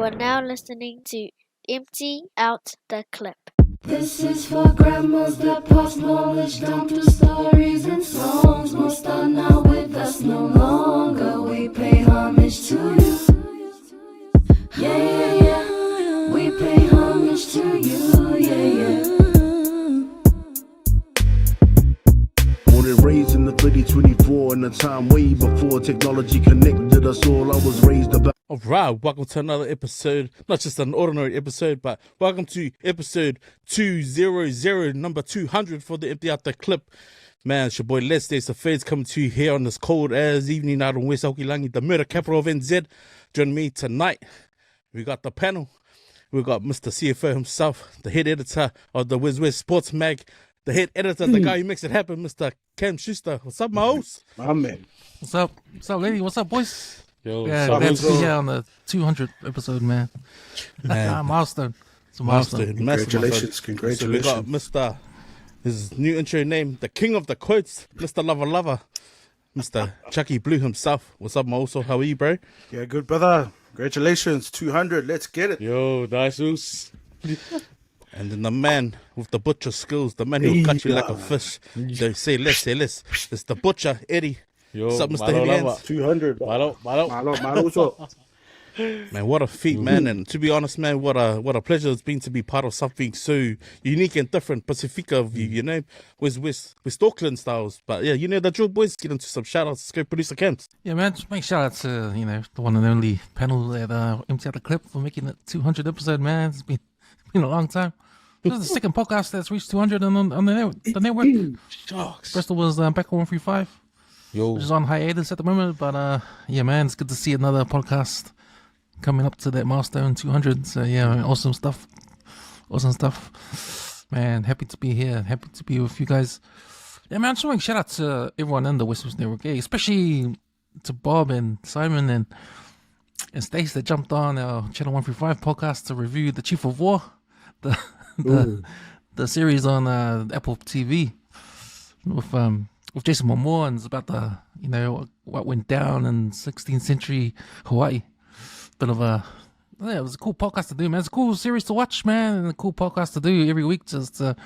are now listening to Empty Out the Clip. This is for grandmas that pass knowledge down through stories and songs. Most are now with us no longer. We pay homage to you. Yeah, yeah, yeah. We pay homage to you. Yeah, yeah. Born and raised in the 2024 in a time way before technology connected us all. I was raised about. Alright, welcome to another episode, not just an ordinary episode, but welcome to episode 200, number 200 for the Empty Out the Clip. Man, it's your boy Les Days the Feds coming to you here on this cold as evening out in West Auckland, the murder capital of NZ. Joining me tonight, we got the panel. We got Mr. CFO himself, the head editor of the Wiz Sports Mag, the head editor, the guy who makes it happen, Mr. Cam Schuster. What's up, Mo's? My man. What's up, lady? What's up, boys? Yo, Yeah, glad to be here on the 200th episode, man. Milestone. It's a milestone. Congratulations. So we got Mr. His new intro name, the king of the quotes, Mr. Lover, Mr. Chucky Blue himself. What's up, Mo? So how are you, bro? Yeah, good brother. Congratulations, 200. Let's get it. Yo, nice. And then the man with the butcher skills, the man who'll cut you like a fish. So say less. It's the butcher, Eddie. Yo, what's up, Mr. Heavy Hands? 200. Malo. Man, what a feat, man. And to be honest, man, what a pleasure it's been to be part of something so unique and different. Pacifica of you know, with Auckland styles. But yeah, you know the drill, boys. Get into some shout outs. Go producer Camps. Yeah, man, just make shout out to, the one and only panel at Empty Out the Clip for making it 200 episode, man. It's been a long time. This is the second podcast that's reached 200 on the network. Sharks. Bristol was back on 135. Yo. Which is on hiatus at the moment, but yeah, man, it's good to see another podcast coming up to that milestone 200. So yeah, man, awesome stuff, man. Happy to be here, happy to be with you guys. Yeah, man, just want to shout out to everyone in the West Coast Network, especially to Bob and Simon and Stace that jumped on our Channel 135 podcast to review the Chief of War, the series on Apple TV with Jason Momoa, and it's about the, what went down in 16th century Hawaii. Bit of it was a cool podcast to do, man. It's a cool series to watch, man, and a cool podcast to do every week, just to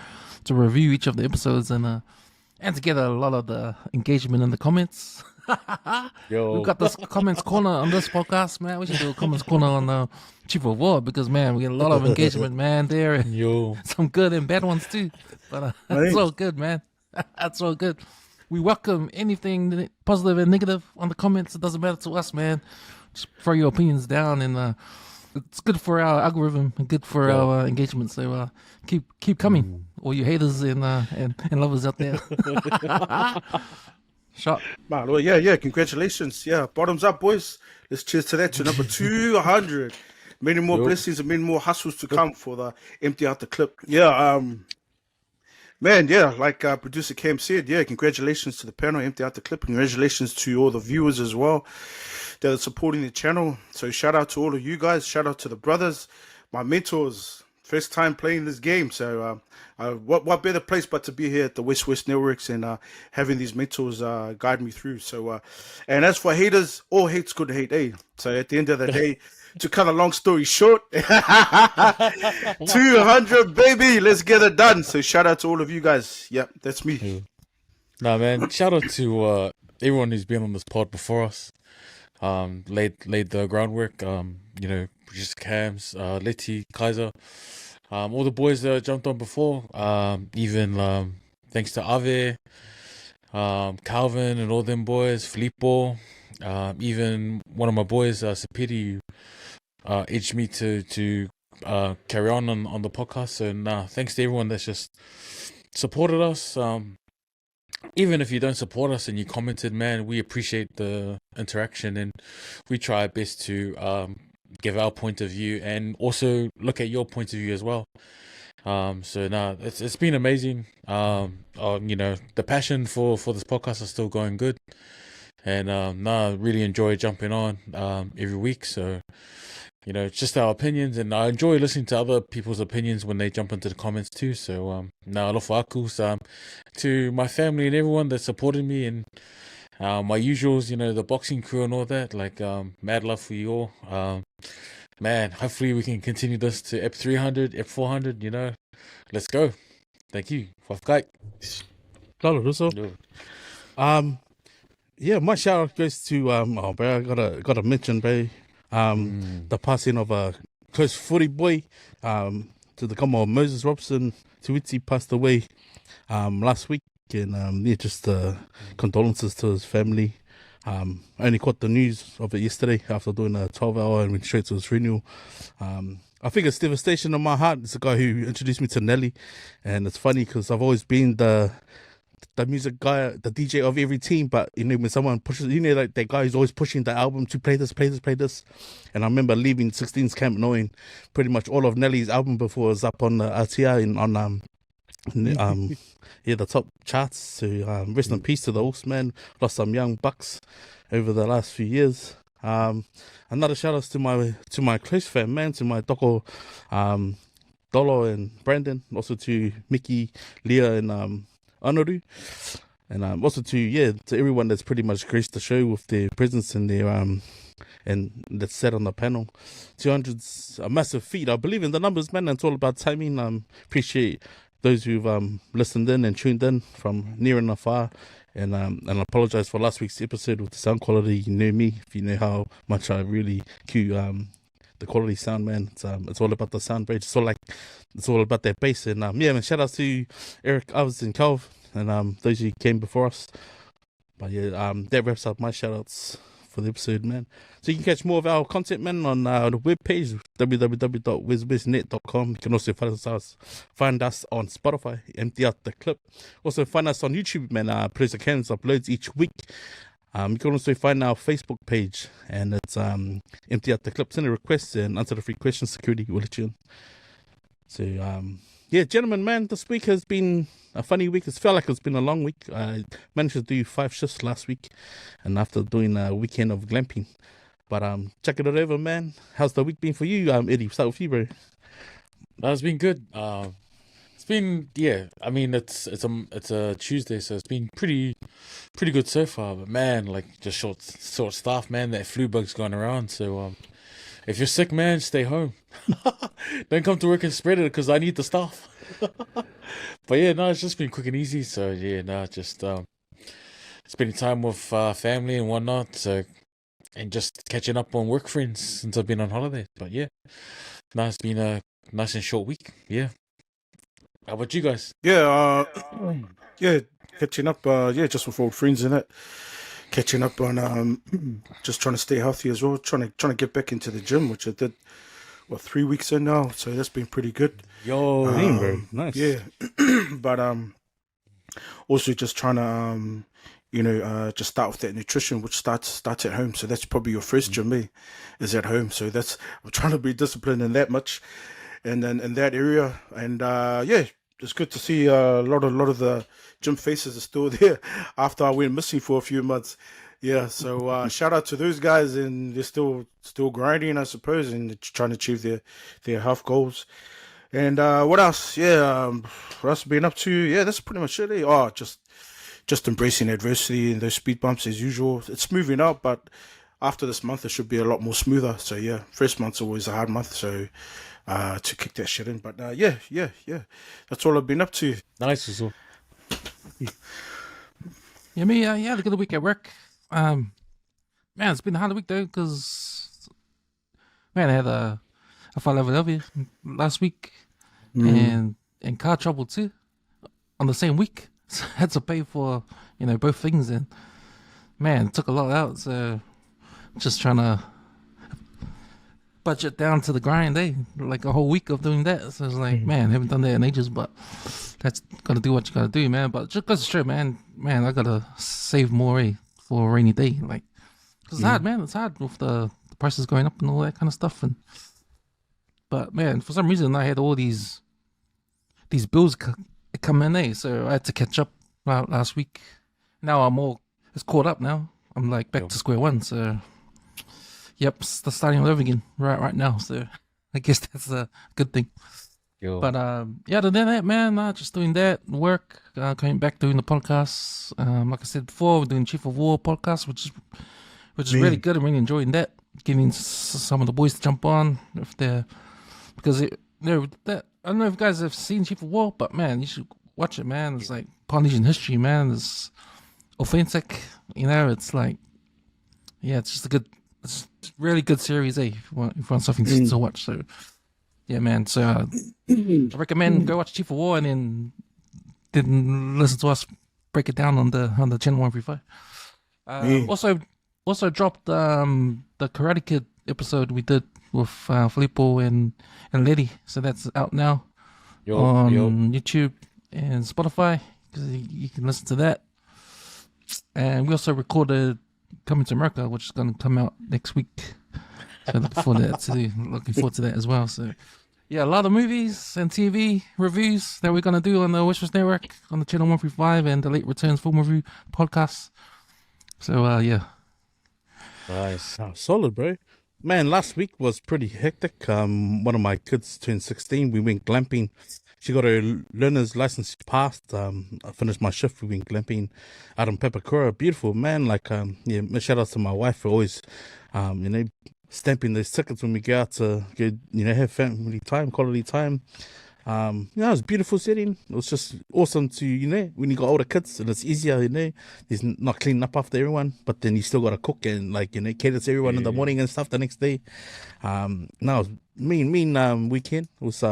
review each of the episodes and to get a lot of the engagement in the comments. Yo. We've got this comments corner on this podcast, man. We should do a comments corner on Chief of War, because, man, we get a lot of engagement, man, there. And Yo. some good and bad ones too. But it's all good, man. That's all good. We welcome anything positive and negative on the comments. It doesn't matter to us, man. Just throw your opinions down, and it's good for our algorithm and good for our engagement. So keep coming, all you haters and lovers out there. Shot. Malo, yeah. Congratulations. Yeah, bottoms up, boys. Let's cheers to that, to number 200. Many more blessings and many more hustles to come for the Empty Out the Clip. Yeah, man, yeah, like producer Cam said, yeah, congratulations to the panel, Empty Out the Clip. Congratulations to all the viewers as well that are supporting the channel. So shout out to all of you guys. Shout out to the brothers, my mentors. First time playing this game. So what better place but to be here at the West Networks and having these mentors guide me through. So and as for haters, all hate's good hate, eh? So at the end of the day, to cut a long story short, 200, baby, let's get it done. So shout out to all of you guys. Yep, that's me. Nah, man, shout out to everyone who's been on this pod before us. Laid the groundwork. Producer Cams, Letty, Kaiser, all the boys that jumped on before. Even thanks to Ave, Calvin, and all them boys, Filippo. Even one of my boys, Sapiti, edged me to carry on the podcast. So thanks to everyone that's just supported us. Even if you don't support us and you commented, man, we appreciate the interaction, and we try our best to give our point of view and also look at your point of view as well. It's been amazing. The passion for this podcast is still going good, and really enjoy jumping on every week. So it's just our opinions, and I enjoy listening to other people's opinions when they jump into the comments too. So alofa aku, to my family and everyone that supported me, and my usuals, the boxing crew and all that, like mad love for you all. man, hopefully we can continue this to ep 300, ep 400. Let's go. Thank you. Whafkai. Claro, Russo. Yeah, my shout out goes to bro, I gotta mention, bro, the passing of a close footy boy, to the come of Moses Robson. Tuiti passed away last week, and just condolences to his family. I only caught the news of it yesterday after doing a 12-hour and went straight to his funeral. I think it's devastation in my heart. It's the guy who introduced me to Nelly, and it's funny because I've always been the music guy, the DJ of every team, but when someone pushes, like that guy is always pushing the album to play this. And I remember leaving 16's camp knowing pretty much all of Nelly's album before it was up on the RTI and on the top charts. So rest in peace to the Oaks, man. Lost some young bucks over the last few years. Another shout out to my close fan, man, to my Doko, Dolo and Brandon, also to Mickey, Leah and Honoru, and also to everyone that's pretty much graced the show with their presence and their and that's sat on the panel. 200's a massive feat. I believe in the numbers, man. It's all about timing. Appreciate those who've listened in and tuned in from near and afar, and I apologize for last week's episode with the sound quality. You know me, if you know how much I really cue the quality sound, man. It's all about the sound, bro. It's all about that bass. And man, shout out to Eric, Ovs, and Calv, and those who came before us. But that wraps up my shout outs for the episode, man. So you can catch more of our content, man, on the webpage www.wizbiznet.com. You can also find us on Spotify, Empty Out the Clip. Also find us on YouTube, man. Producer Cans uploads each week. You can also find our Facebook page, and it's Empty Out the Clip. Send a request and answer the free questions. Security will let you in. So gentlemen, man, this week has been a funny week. It's felt like it's been a long week. I managed to do 5 shifts last week, and after doing a weekend of glamping. But checking it over, man. How's the week been for you, Eddie? Start with you, bro. That's been good. It's been I mean it's a Tuesday, so it's been pretty good so far. But man, like just short staff, man. That flu bug's going around. So if you're sick, man, stay home. Don't come to work and spread it because I need the staff. But it's just been quick and easy. So just spending time with family and whatnot. So and just catching up on work friends since I've been on holiday. But it's been a nice and short week. Yeah. How about you guys? Catching up. Just with old friends in it. Catching up on just trying to stay healthy as well. Trying to get back into the gym, which I did 3 weeks in now. So that's been pretty good. Yo, bro, nice. Yeah, but also just trying to just start with that nutrition, which starts at home. So that's probably your first gym, is at home. So I'm trying to be disciplined in that much, and then in that area, and it's good to see a lot of the gym faces are still there after I went missing for a few months. Yeah, so shout out to those guys, and they're still grinding, I suppose, and trying to achieve their health goals. And what else? What else been up to? Yeah, that's pretty much it. Oh, just embracing adversity and those speed bumps as usual. It's moving up, but after this month, it should be a lot more smoother. So first month's always a hard month, so to kick that shit in. But that's all I've been up to. Nice as well. Yeah, me, I had a good week at work. Man, it's been a hard week though, because man, I had a Philadelphia last week, and car trouble too on the same week. So I had to pay for both things, and man, it took a lot out. So just trying to budget down to the grind, like a whole week of doing that. So it's like, man, haven't done that in ages, but that's gotta do what you gotta do, man. But just goes straight, man, I gotta save more for a rainy day, like, cause it's hard, man. It's hard with the prices going up and all that kind of stuff. But man, for some reason I had all these bills come in, so I had to catch up last week. Now it's caught up now. I'm like back to square one. So yep, starting all over again right now. So I guess that's a good thing. Yo. But other than that, man, just doing that work, coming back doing the podcast. Like I said before, we're doing Chief of War podcast, which is really good. I'm really enjoying that. getting some of the boys to jump on if they're because I don't know if you guys have seen Chief of War, but man, you should watch it, man. It's like Polynesian history, man. It's authentic, it's like, yeah, it's just it's a really good series, if you want something to watch. So, yeah, man. So I recommend go watch Chief of War and then listen to us break it down on the channel 135. Also dropped the Karate Kid episode we did with Filippo and Letty. So that's out now on YouTube and Spotify. You can listen to that. And we also recorded Coming to America, which is going to come out next week. So looking forward to that as well. So yeah, a lot of movies and TV reviews that we're going to do on the West Coast Network on the channel 135 and the Late Returns Film Review podcast. So yeah. Nice. Oh, solid, bro. Man, last week was pretty hectic. One of my kids turned 16. We went glamping. She got her learner's license passed. I finished my shift. We went glamping out in Papakura. Beautiful, man. Like, shout out to my wife for always, stamping those tickets when we go out to go, have family time, quality time. It was a beautiful setting. It was just awesome to, when you got older kids and it's easier, there's not cleaning up after everyone, but then you still got to cook and cater to everyone in the morning and stuff the next day. It was mean weekend. It was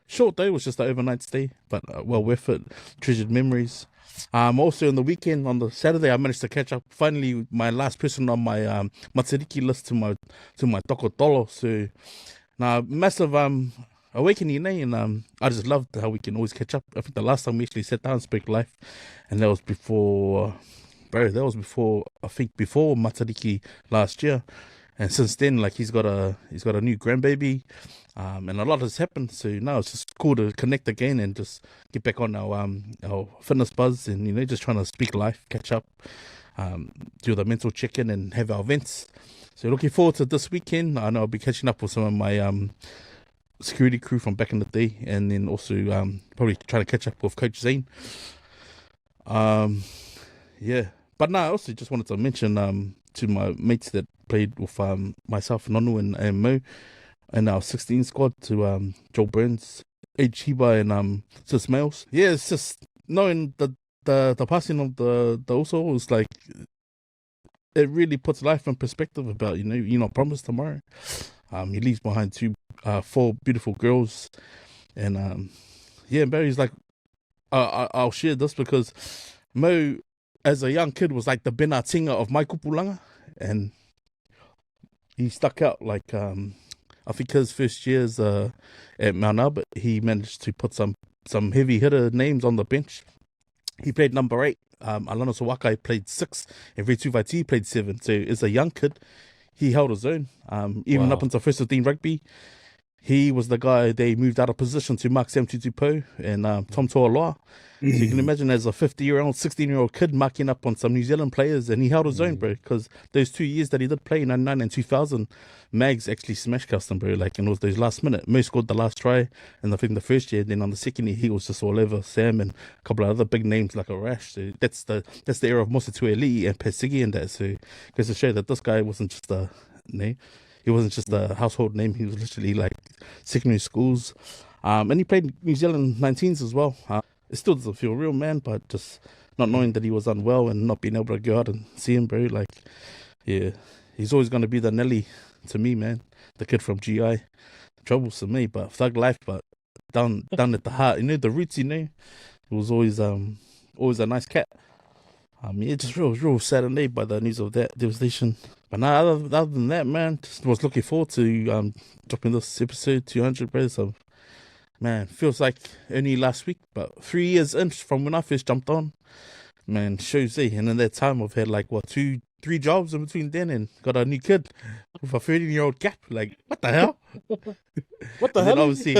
short though. It was just an overnight stay, but well worth it. Treasured memories. Also on the weekend, on the Saturday, I managed to catch up. Finally, my last person on my matariki list to my toko tolo. So now massive awakening, and I just loved how we can always catch up. I think the last time we actually sat down and spoke life, and that was before Matariki last year. And since then, like he's got a new grandbaby, and a lot has happened. So now it's just cool to connect again and just get back on our fitness buzz and just trying to speak life, catch up, do the mental check-in and have our events. So looking forward to this weekend. I know I'll be catching up with some of my security crew from back in the day, and then also probably trying to catch up with Coach Zane. Yeah, but no, I also just wanted to mention to my mates that played with myself, Nonu and Mo, and our 16 squad, to Joel Burns, H. Hiba, and Sis Males. Yeah, it's just knowing the passing of the also was like, it really puts life in perspective about you're not promised tomorrow. He leaves behind four beautiful girls, and Barry's like, I'll share this because Mo, as a young kid, was like the Bena Tinga of my kupulanga, and he stuck out. Like I think his first years at Mount Albert, he managed to put some heavy hitter names on the bench. He played number 8. Alana Sawaka played 6, and Retu Vaiti played 7. So as a young kid, he held his own. Even up until first 15 rugby, he was the guy they moved out of position to Mark Sam Tutupo and Tom Toaloa. So you can imagine as a 50-year-old, 16-year-old kid marking up on some New Zealand players, and he held his own, bro, because those 2 years that he did play, 99 and 2000, Mags actually smashed custom, bro, like, and it was those last minute. Mo scored the last try, and I think the first year, then on the second year, he was just all over Sam and a couple of other big names like a Rash. So that's the era of Mosa Tueli and Pesigi and that. So goes to show that this guy wasn't just a name. He wasn't just a household name. He was literally like secondary schools. And he played New Zealand 19s as well. It still doesn't feel real, man, but just not knowing that he was unwell and not being able to go out and see him, bro. Like, yeah, he's always going to be the Nelly to me, man. The kid from GI. Troubles to me, but thug life, but down at the heart. The roots, It was always a nice cat. Just real saddened by the news of that devastation. But now, other than that, man, just was looking forward to dropping this episode 200, bro. So, man, feels like only last week, but 3 years in from when I first jumped on, man, shows there. And in that time, I've had like, 2-3 jobs in between then, and got a new kid with a 13-year-old gap. Like, what the hell? What the hell? Then obviously,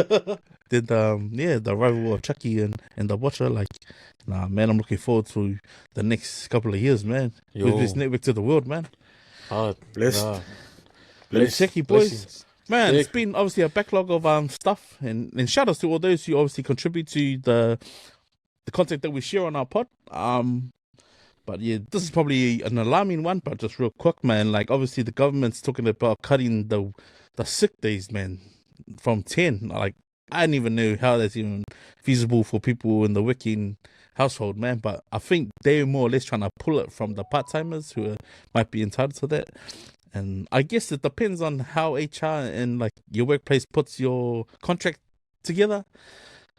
the arrival of Chucky and the Watcher. Like, nah, man, I'm looking forward to the next couple of years, man. With this network to the world, man. Blessed. Chucky boys. Blessings. Man, it's been obviously a backlog of stuff, and shout outs to all those who obviously contribute to the content that we share on our pod. But But yeah, this is probably an alarming one, but just real quick, man. Like obviously the government's talking about cutting the sick days, man, from 10. Like I didn't even know how that's even feasible for people in the working household, man. But I think they're more or less trying to pull it from the part timers who might be entitled to that. And I guess it depends on how HR and like your workplace puts your contract together.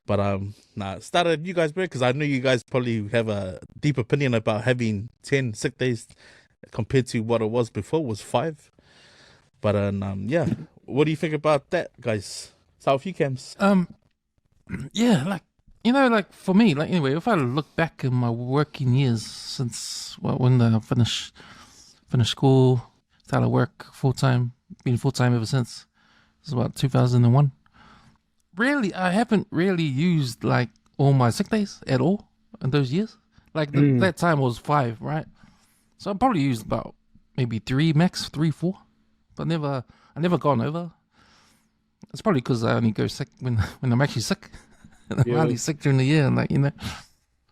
But start at you guys, bro, because I know you guys probably have a deep opinion about having 10 sick days compared to what it was before was 5. But yeah, what do you think about that, guys? Start with you, Cams. Yeah, like like for me, like anyway, if I look back in my working years since when I finished school, started work full time, been full time ever since. It's about 2001. Really, I haven't really used like all my sick days at all in those years. Like that time was 5, right? So I probably used about maybe 3 max, 3, 4, but I never gone over. It's probably because I only go sick when I'm actually sick. And I'm hardly sick during the year, and like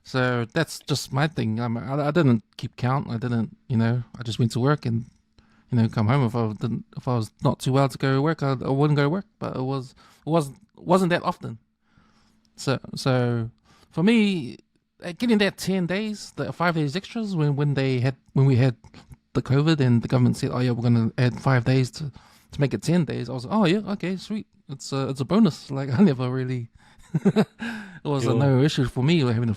So that's just my thing. I didn't keep count. I didn't, I just went to work and come home. If I was not too well to go to work, I wouldn't go to work. But it wasn't that often. So for me, getting that 10 days, the 5 days extras when we had the COVID and the government said, oh yeah, we're gonna add 5 days to make it 10 days. I was like, oh yeah, okay, sweet. It's a bonus. Like I never really it was no issue for me having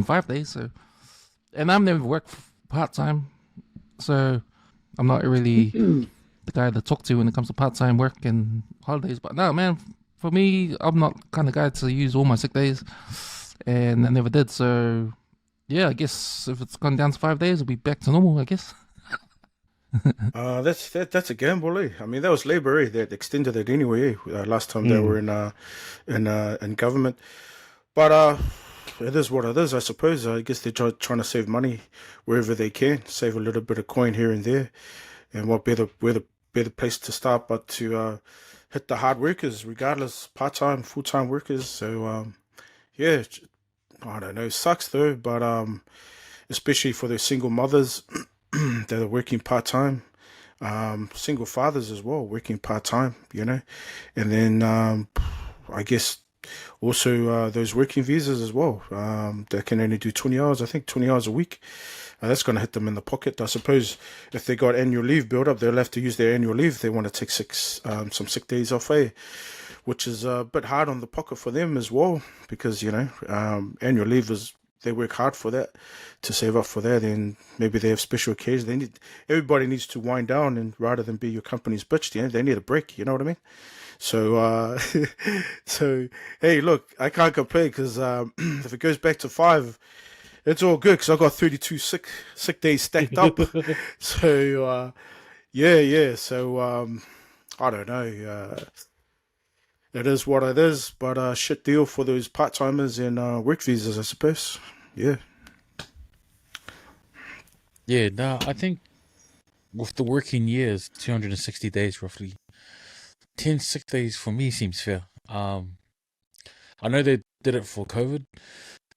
5 days. So, and I've never worked part time, so I'm not really the guy to talk to when it comes to part time work and holidays. But no, man, for me, I'm not the kind of guy to use all my sick days, and I never did. So, yeah, I guess if it's gone down to 5 days, it'll be back to normal, I guess. That's a gamble, eh? I mean, that was Labour, eh? That extended it anyway, last time they were in government. But it is what it is, I suppose. I guess they're trying to save money wherever they can, save a little bit of coin here and there. And what better place to start but to hit the hard workers, regardless, part-time, full-time workers. So yeah, I don't know, sucks though, but especially for the single mothers that are working part-time, single fathers as well working part-time, and then I guess also those working visas as well, that can only do 20 hours, I think 20 hours a week. That's going to hit them in the pocket. I suppose if they got annual leave built up, they'll have to use their annual leave if they want to take some sick days off, which is a bit hard on the pocket for them as well, because annual leave is, they work hard for that, to save up for that, and maybe they have special occasions. Everybody needs to wind down, and rather than be your company's bitch, they need a break. You know what I mean? So, so hey, look, I can't complain because if it goes back to 5, it's all good because I got 32 sick days stacked up. So, yeah. So, I don't know. It is what it is, but shit deal for those part timers and work visas, I suppose. Yeah. Yeah, no, I think with the working years, 260 days roughly, 10 sick days for me seems fair. I know they did it for COVID,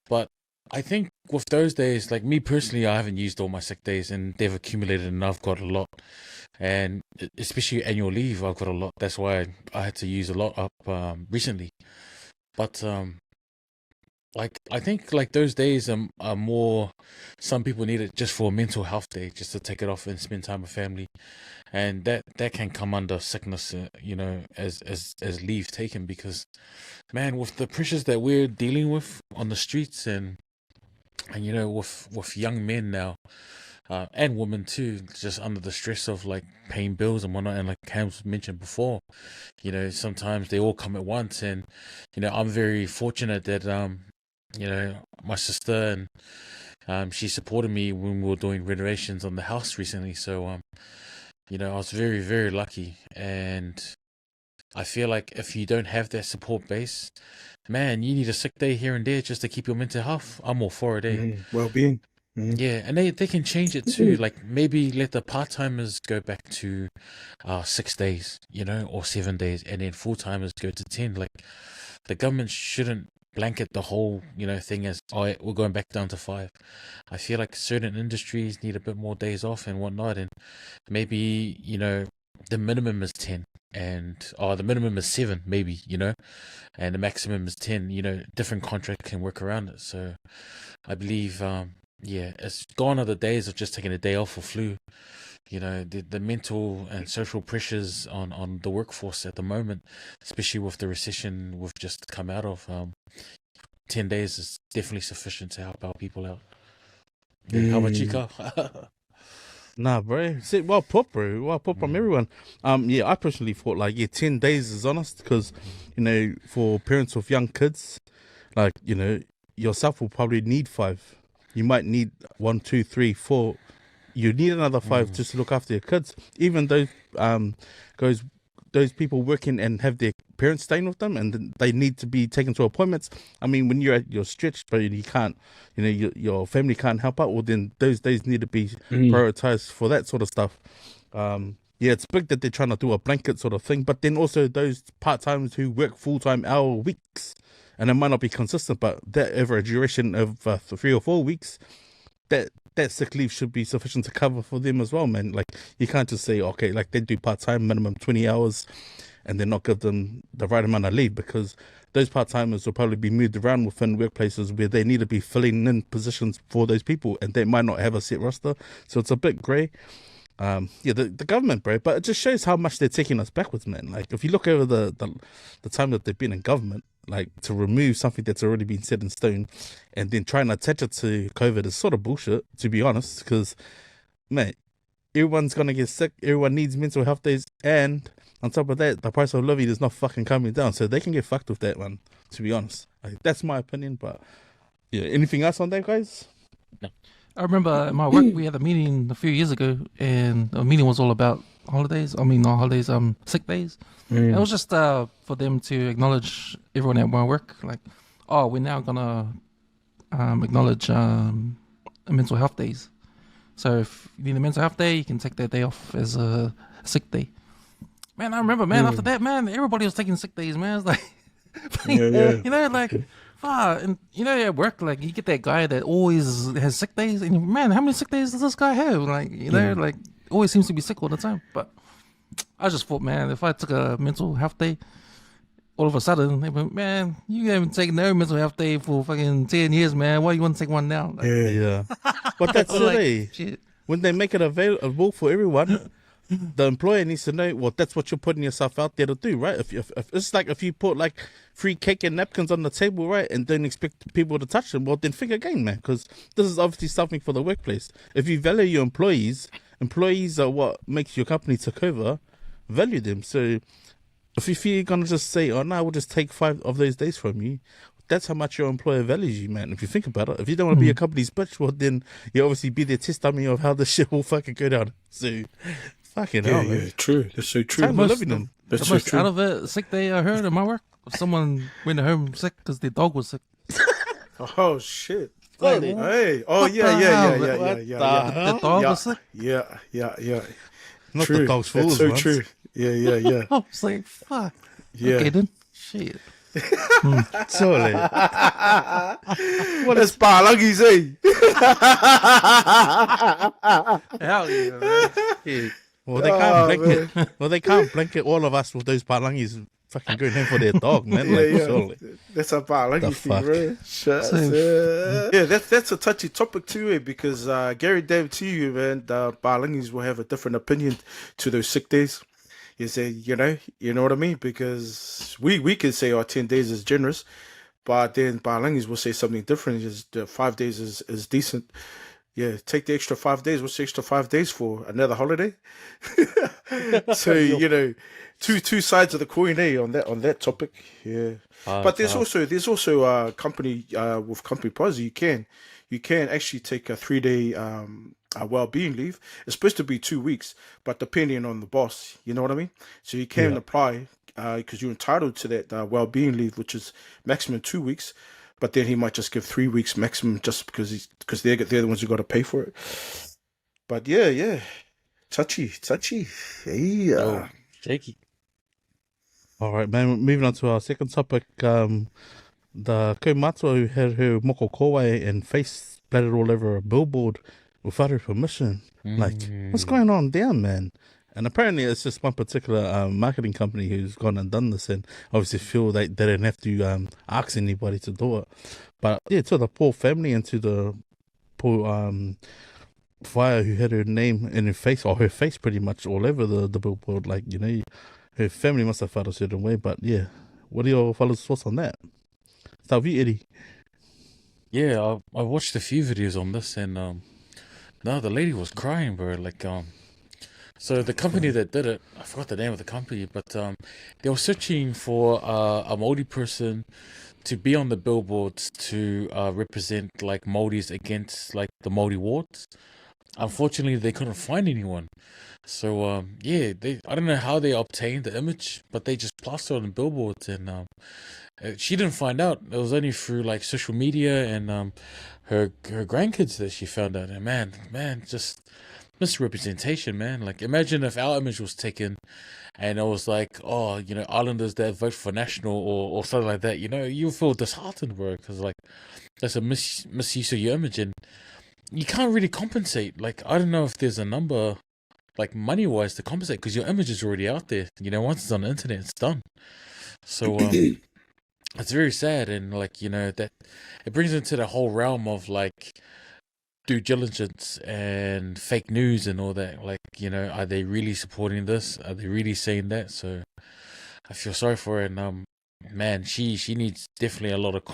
but I think with those days, like me personally, I haven't used all my sick days and they've accumulated and I've got a lot. And especially annual leave, I've got a lot. That's why I had to use a lot up recently. But like I think like those days are more, some people need it just for a mental health day, just to take it off and spend time with family, and that can come under sickness, as leave taken, because man, with the pressures that we're dealing with on the streets and with young men now, and women too, just under the stress of like paying bills and whatnot, and like Cam's mentioned before, sometimes they all come at once, and I'm very fortunate that my sister and she supported me when we were doing renovations on the house recently, so I was very, very lucky. And I feel like if you don't have that support base, man, you need a sick day here and there just to keep your mental health. I'm all for it, Well-being. Yeah, and they can change it too. Like maybe let the part timers go back to 6 days, or 7 days, and then full timers go to 10. Like the government shouldn't blanket the whole, thing as, oh, we're going back down to 5. I feel like certain industries need a bit more days off and whatnot, and maybe, the minimum is 10, and the minimum is 7, maybe, and the maximum is 10. Different contract can work around it. So I believe, it's gone are the days of just taking a day off for flu. The mental and social pressures on the workforce at the moment, especially with the recession we've just come out of. 10 days is definitely sufficient to help our people out. Yeah, how about you, Carl? Nah, bro. Well put, bro. Well put from everyone. I personally thought 10 days is honest because, for parents of young kids, yourself will probably need 5. You might need 1, 2, 3, 4. You need another 5 just to look after your kids. Even those people working and have their parents staying with them and they need to be taken to appointments. I mean, when you're at your stretch, but you can't, your family can't help out, well, then those days need to be prioritized for that sort of stuff. It's big that they're trying to do a blanket sort of thing, but then also those part-timers who work full-time hour weeks, and it might not be consistent, but that over a duration of 3 or 4 weeks, that sick leave should be sufficient to cover for them as well, man. You can't just say, okay, they do part-time, minimum 20 hours, and then not give them the right amount of leave, because those part-timers will probably be moved around within workplaces where they need to be filling in positions for those people, and they might not have a set roster. So it's a bit grey. The government, bro, but it just shows how much they're taking us backwards, man. If you look over the time that they've been in government, to remove something that's already been set in stone and then trying to attach it to COVID is sort of bullshit, to be honest, because, mate, everyone's going to get sick, everyone needs mental health days, and on top of that, the price of living is not fucking coming down, so they can get fucked with that one, to be honest. That's my opinion, but, yeah, anything else on that, guys? No. I remember at my work, we had a meeting a few years ago, and the meeting was all about holidays. I mean, not holidays, sick days. It was just for them to acknowledge everyone at my work, we're now gonna acknowledge mental health days. So if you need a mental health day, you can take that day off as a sick day. Man, I remember, after that, everybody was taking sick days, man. It's and at work, you get that guy that always has sick days, and man, how many sick days does this guy have? Always seems to be sick all the time. But I just thought, man, if I took a mental health day, all of a sudden, they went, man, you haven't taken no mental health day for fucking 10 years, man. Why you want to take one now? But that's silly. Shit. When they make it available for everyone, the employer needs to know, well, that's what you're putting yourself out there to do, right? If it's if you put free cake and napkins on the table, right, and don't expect people to touch them, well, then think again, man, because this is obviously something for the workplace. If you value your employees are what makes your company take over, value them. So if you're going to just say, oh, no, we'll just take 5 of those days from you, that's how much your employer values you, man. If you think about it, if you don't want to be a company's bitch, well, then you obviously be their test dummy of how this shit will fucking go down. So, fucking hell, man. Yeah, true. That's so true. Time for living them. That's The so most true. out of it sick day I heard at my work, someone went home sick because their dog was sick. Oh, shit. Like, Hey. Oh, what yeah. the hell? Yeah. The dog was sick. Yeah. Not True. the dog's fault. That's so true. Yeah. I was like, fuck. Yeah. Okay, then. Shit. Surely. What is Palangis, eh? Hell yeah, man. Yeah. Well, they can't blanket all of us with those palangis fucking going home for their dog, man. Surely. That's a Palangi The thing, fuck? bro. Yeah, that's a touchy topic too, because Gary Dave to you, man, the Palangis will have a different opinion to those sick days. You say, you know what I mean? Because we can say, 10 days is generous, but then Palangis will say something different. Just 5 days is decent. Yeah, take the extra 5 days. What's the extra 5 days for? Another holiday? So two sides of the coin, on that topic. Yeah, but there's also a company with company policy. You can actually take a 3-day well-being leave. It's supposed to be 2 weeks, but depending on the boss, you know what I mean. So you can apply because you're entitled to that well-being leave, which is maximum 2 weeks. But then he might just give 3 weeks maximum just because they're the ones who got to pay for it. But yeah, touchy. Yeah. Oh, shaky. All right, man. Moving on to our second topic. the kaumātua who had her moko kowai and face splattered all over a billboard without her permission. Like, what's going on down, man? And apparently it's just one particular marketing company who's gone and done this, and obviously feel they don't have to ask anybody to do it. But yeah, to the poor family and to the poor Fia who had her name and her face, or her face pretty much all over the billboard, like, you know, her family must have felt a certain way. But yeah, what are your fellas' thoughts on that? Start with you, Eddie. Yeah, I watched a few videos on this, and no, the lady was crying, bro. Like, so the company that did it, I forgot the name of the company, but they were searching for a Māori person to be on the billboards to represent like Māoris against like the Māori wards. Unfortunately, they couldn't find anyone. So yeah, I don't know how they obtained the image, but they just plastered on the billboards, and she didn't find out. It was only through like social media and her grandkids that she found out. And man, just misrepresentation, man. Like, imagine if our image was taken and it was like, oh, you know, Islanders that vote for National or something like that. You know, you feel disheartened, bro, because like that's a misuse of your image, and you can't really compensate. Like, I don't know if there's a number, like money-wise, to compensate, because your image is already out there. You know, once it's on the internet, it's done. So it's very sad, and like, you know, that it brings into the whole realm of like due diligence and fake news and all that. Like, you know, are they really supporting this? Are they really saying that? So I feel sorry for her, and man, she needs definitely a lot of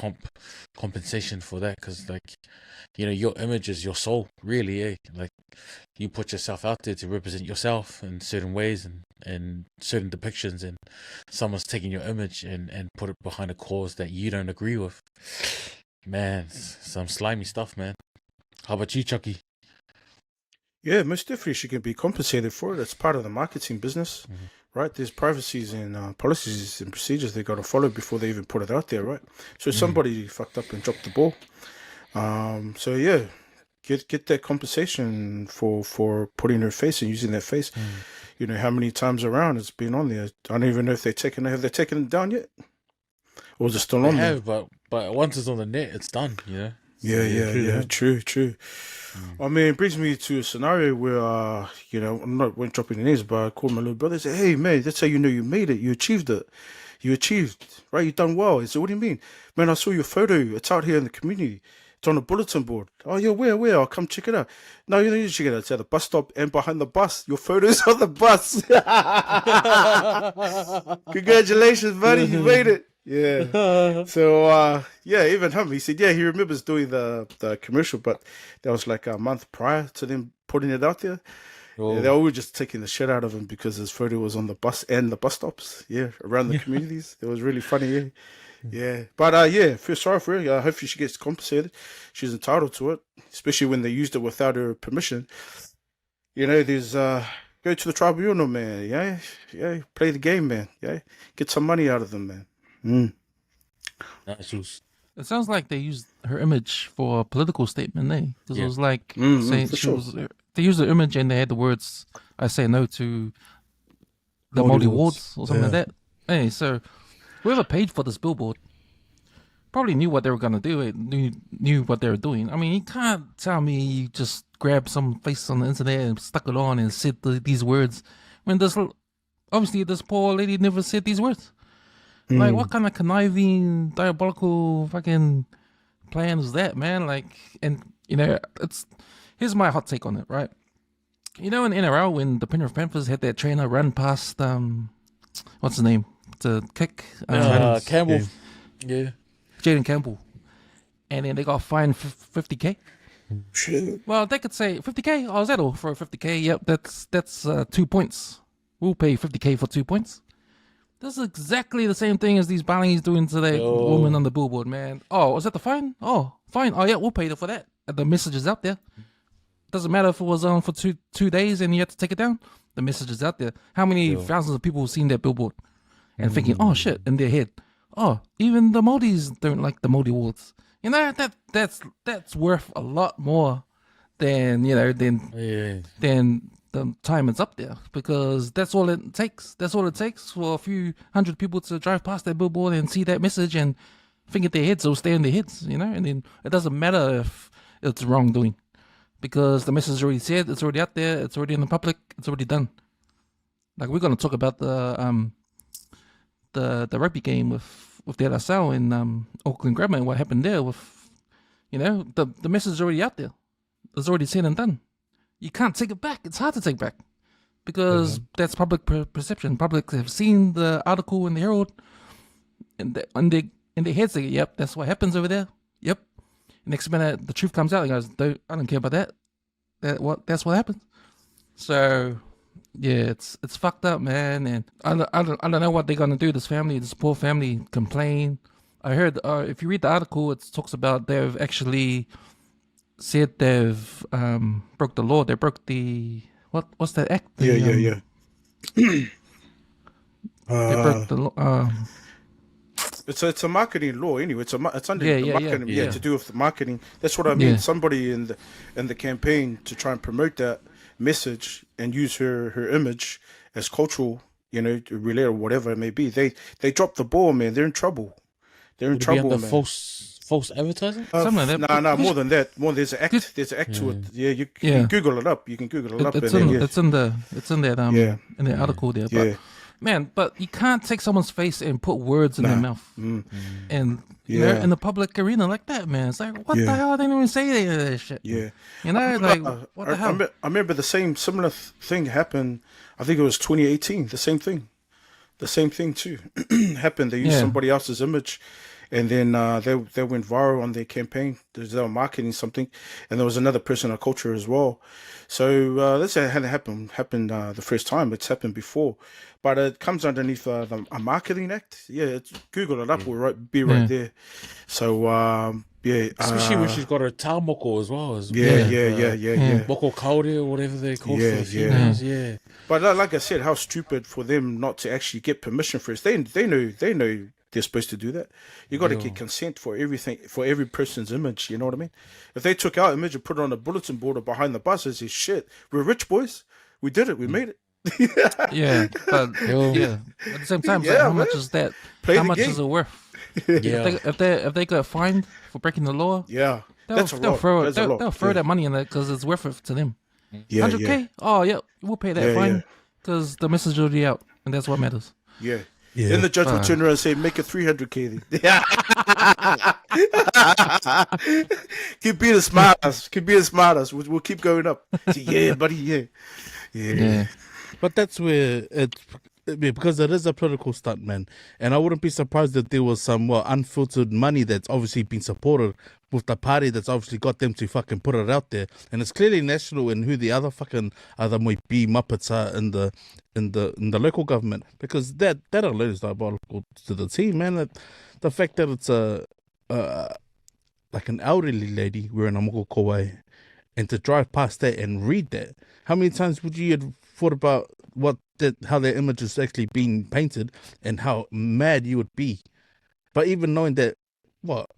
compensation for that, because like, you know, your image is your soul, really, eh? Like, you put yourself out there to represent yourself in certain ways and certain depictions, and someone's taking your image and put it behind a cause that you don't agree with. Man, some slimy stuff, man. How about you, Chucky? Yeah, most definitely she can be compensated for it. It's part of the marketing business, right? There's privacies and policies and procedures they got to follow before they even put it out there, right? So somebody fucked up and dropped the ball. So yeah, get that compensation for putting her face and using that face. You know how many times around it's been on there. I don't even know if have they taken it down yet, or is it still on there? But once it's on the net, it's done. You know. Yeah, true. I mean, it brings me to a scenario where, you know, I'm not won't drop any names, but I called my little brother and said, hey, man, that's how you know you made it. You achieved it. You achieved, right? You done well. He said, what do you mean? Man, I saw your photo. It's out here in the community. It's on a bulletin board. Oh, yeah, where? I'll come check it out. No, you don't need to check it out. It's at the bus stop and behind the bus. Your photo's on the bus. Congratulations, buddy. You made it. Yeah. So yeah, even him, he said, yeah, he remembers doing the commercial, but that was like a month prior to them putting it out there. Yeah, they were just taking the shit out of him because his photo was on the bus and the bus stops, yeah, around the communities. It was really funny, yeah. But yeah, feel sorry for her. Hopefully she gets compensated. She's entitled to it, especially when they used it without her permission. You know, there's go to the tribunal, man. Yeah, play the game, man. Yeah, get some money out of them, man. It sounds like they used her image for a political statement, eh? Because it was like saying they used the image and they had the words, "I say no to the Māori wards" or something like that. Hey, so whoever paid for this billboard probably knew what they were gonna do. Knew what they were doing. I mean, you can't tell me you just grabbed some face on the internet and stuck it on and said these words when obviously this poor lady never said these words. Like, what kind of conniving, diabolical fucking plan is that, man? Like, and, you know, here's my hot take on it, right? You know, in NRL, when the Penrith Panthers had that trainer run past, what's his name? To kick? Campbell. Yeah. Jaden Campbell. And then they got fined $50K. Well, they could say, $50K? Oh, is that all for $50K? Yep, that's 2 points. We'll pay $50K for 2 points. This is exactly the same thing as these Balinese doing to that woman on the billboard, man. Oh, was that the fine? Oh, fine. Oh, yeah, we'll pay for that. The message is out there. Doesn't matter if it was on for two days and you had to take it down. The message is out there. How many thousands of people have seen that billboard and thinking, oh, shit, in their head. Oh, even the Māoris don't like the Māori wards. You know, that's worth a lot more than, you know, than the time it's up there, because that's all it takes. That's all it takes for a few hundred people to drive past that billboard and see that message and think in their heads, it'll stay in their heads, you know. And then it doesn't matter if it's wrongdoing, because the message is already said, it's already out there, it's already in the public, it's already done. Like we're gonna talk about the rugby game with the LSL in Auckland Grammar and what happened there with, you know, the message is already out there. It's already said and done. You can't take it back. It's hard to take back because that's public perception. Public have seen the article in the Herald, and in their heads they go, yep, that's what happens over there. Yep. Next minute the truth comes out and goes, I don't care about that. That's what happens. So yeah, it's fucked up, man. And I don't know what they're gonna do. This poor family, complain. I heard if you read the article, it talks about they've actually said they've broke the law. They broke the what's that act? Yeah. They broke the law. It's a marketing law anyway. It's under the marketing. Yeah. To do with the marketing. That's what I mean. Yeah. Somebody in the campaign to try and promote that message and use her image as cultural, you know, to relay or whatever it may be. They dropped the ball, man. They're in trouble. They're in trouble, man. False advertising? Something like that. No, more than that. There's an act. There's an act to it. Yeah, you can Google it up. You can Google it up. It's in that in the article there. But Yeah. man, but you can't take someone's face and put words in their mouth, and you know, in the public arena like that, man. It's like, what the hell? I didn't even say that shit. Yeah. You know, like what the hell? I remember the similar thing happened. I think it was 2018. The same thing too happened. They used somebody else's image, and then they went viral on their campaign. They were marketing something, and there was another person of culture as well. So this hadn't happened the first time. It's happened before, but it comes underneath a marketing act. Yeah, Google it up. Will be right there. So Especially when she's got her tau moko as well. Yeah. Moko kaore or whatever they call Yeah, for females. Yeah. But like I said, how stupid for them not to actually get permission first. They know they're supposed to do that. You got to get consent for everything, for every person's image. You know what I mean? If they took our image and put it on a bulletin board or behind the bus, it's shit. We're rich boys. We did it. We made it. Yeah, but at the same time, it's like, how much is that? Play how the much game. is it worth? Yeah. If they got fined for breaking the law, they'll throw that money in there because it's worth it to them. 100K. Oh yeah, we'll pay that fine because the message is already out, and that's what matters. Yeah. Then the judge will turn around and say, make it 300K. Keep being smart ass. We'll keep going up. Say, yeah, buddy, yeah. But that's where because it is a political stunt, man. And I wouldn't be surprised if there was some unfiltered money that's obviously been supported with the party that's obviously got them to fucking put it out there. And it's clearly national in who the other Moipi Muppets are in the local government. Because that alone is diabolical to the team, man. The fact that it's like an elderly lady wearing a moko kowai, and to drive past that and read that, how many times would you have thought about how their image is actually being painted and how mad you would be? But even knowing that,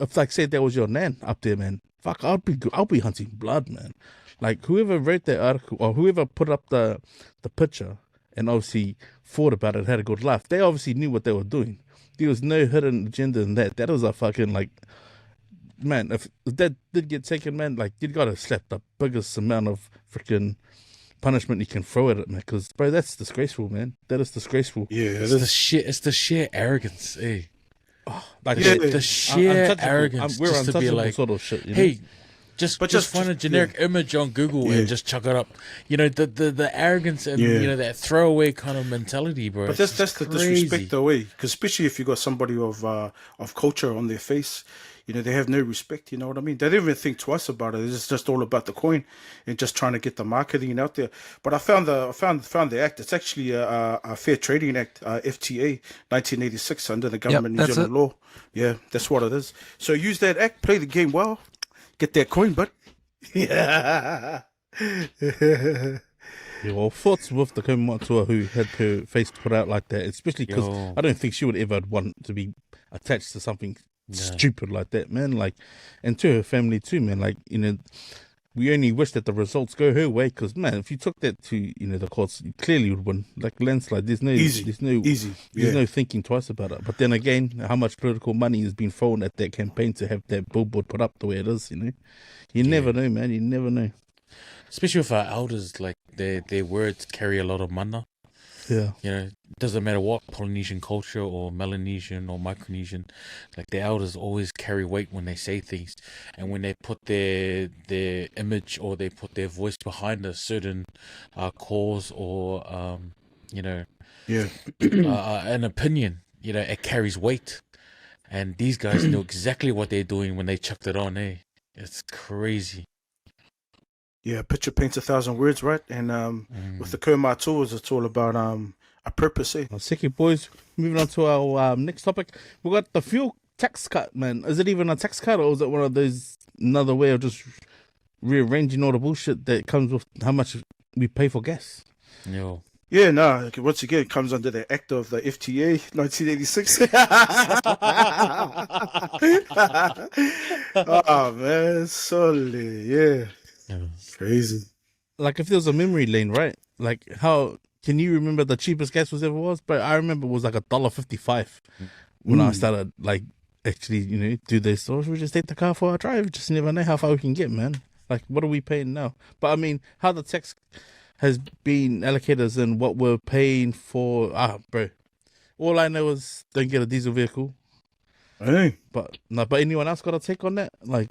if like say that was your nan up there, man, fuck, I'll be hunting blood, man. Like whoever wrote that article or whoever put up the picture and obviously thought about it, had a good laugh, they obviously knew what they were doing. There was no hidden agenda in that. That was a fucking man, if that did get taken, man, like you gotta slap the biggest amount of freaking punishment you can throw at it, man. Because bro, that's disgraceful, man. That is disgraceful. Yeah, It's the sheer arrogance, eh? The sheer arrogance. We're just to be untouchable like, sort of shit. You know? hey, just find a generic image on Google and just chuck it up. You know, the arrogance and you know that throwaway kind of mentality, bro. But that's the disrespect, though, way. Because especially if you got somebody of culture on their face, you know, they have no respect. You know what I mean? They don't even think twice about it. It's just all about the coin and just trying to get the marketing out there. But I found the act. It's actually a Fair Trading Act, FTA, 1986, under the government New Zealand law. Yeah, that's what it is. So use that act, play the game well, get that coin, bud. Yeah. Yeah, well, thoughts with the Kaumatua who had her face put out like that, especially because I don't think she would ever want to be attached to something stupid like that, man. Like, and to her family too, man. Like, you know, we only wish that the results go her way. Because man, if you took that to the courts, you clearly would win, like landslide. There's no Easy. there's no thinking twice about it. But then again, how much political money has been thrown at that campaign to have that billboard put up the way it is? You never know, man. You never know. Especially with our elders, like their words carry a lot of mana. Yeah. It doesn't matter what Polynesian culture or Melanesian or Micronesian, like the elders always carry weight when they say things, and when they put their image or they put their voice behind a certain cause or an opinion, it carries weight, and these guys know exactly what they're doing when they chucked it on. It's crazy. Yeah, picture paints 1,000 words, right? And with the Kerma tools, it's all about a purpose, eh? Seki boys, moving on to our next topic. We got the fuel tax cut, man. Is it even a tax cut, or is it one of those, another way of just rearranging all the bullshit that comes with how much we pay for gas? Yo. Yeah, no, once again, it comes under the act of the FTA, 1986. Oh, man, solid, yeah. Crazy. Like, if there was a memory lane, right? Like, how can you remember the cheapest gas was ever was? But I remember it was like $1.55 when I started, like, actually, do this. So we just take the car for a drive. Just never know how far we can get, man. Like, what are we paying now? But I mean, how the tax has been allocated as in what we're paying for. Bro, all I know is don't get a diesel vehicle. Hey. But anyone else got a take on that? Like,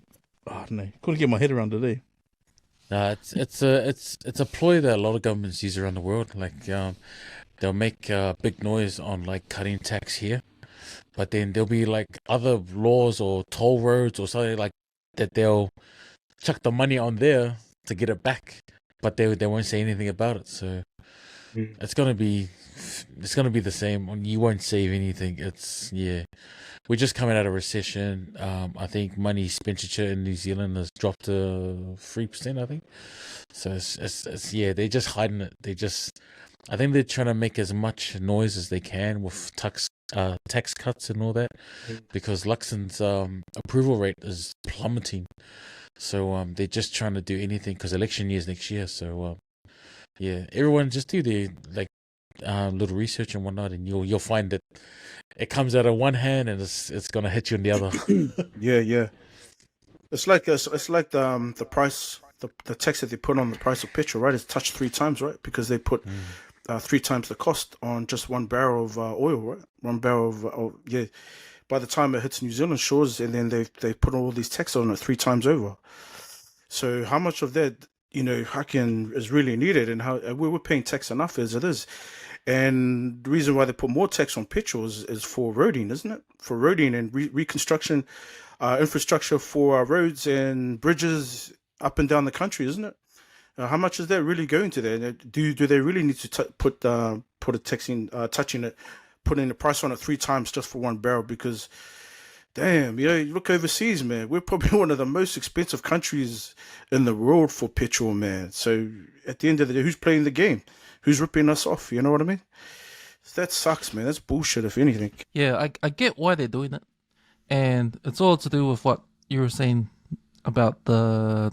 no, couldn't get my head around today. It's a ploy that a lot of governments use around the world. Like, they'll make big noise on like cutting tax here, but then there'll be like other laws or toll roads or something like that. They'll chuck the money on there to get it back, but they won't say anything about it. So it's gonna be the same. You won't save anything. We're just coming out of recession. I think money expenditure in New Zealand has dropped to 3%, I think. So it's they're just hiding it. I think they're trying to make as much noise as they can with tax cuts and all that, because Luxon's approval rate is plummeting. So they're just trying to do anything because election year is next year. So everyone just do their little research and whatnot, and you'll find that it comes out of one hand and it's gonna hit you in the other. Yeah. It's like the price, the tax that they put on the price of petrol, right? It's touched 3 times, right? Because they put 3 times the cost on just 1 barrel of oil, right? 1 barrel of By the time it hits New Zealand shores, and then they put all these taxes on it 3 times over. So how much of that is really needed, and how we're paying tax enough as it is. And the reason why they put more tax on petrol is for roading, isn't it? For roading and reconstruction, infrastructure for roads and bridges up and down the country, isn't it? How much is that really going to there? Do they really need to put a tax in, touching it, putting the price on it 3 times just for 1 barrel? Because damn, you look overseas, man. We're probably one of the most expensive countries in the world for petrol, man. So at the end of the day, who's playing the game? Who's ripping us off? You know what I mean? That sucks, man. That's bullshit, if anything. Yeah, I get why they're doing it. And it's all to do with what you were saying about the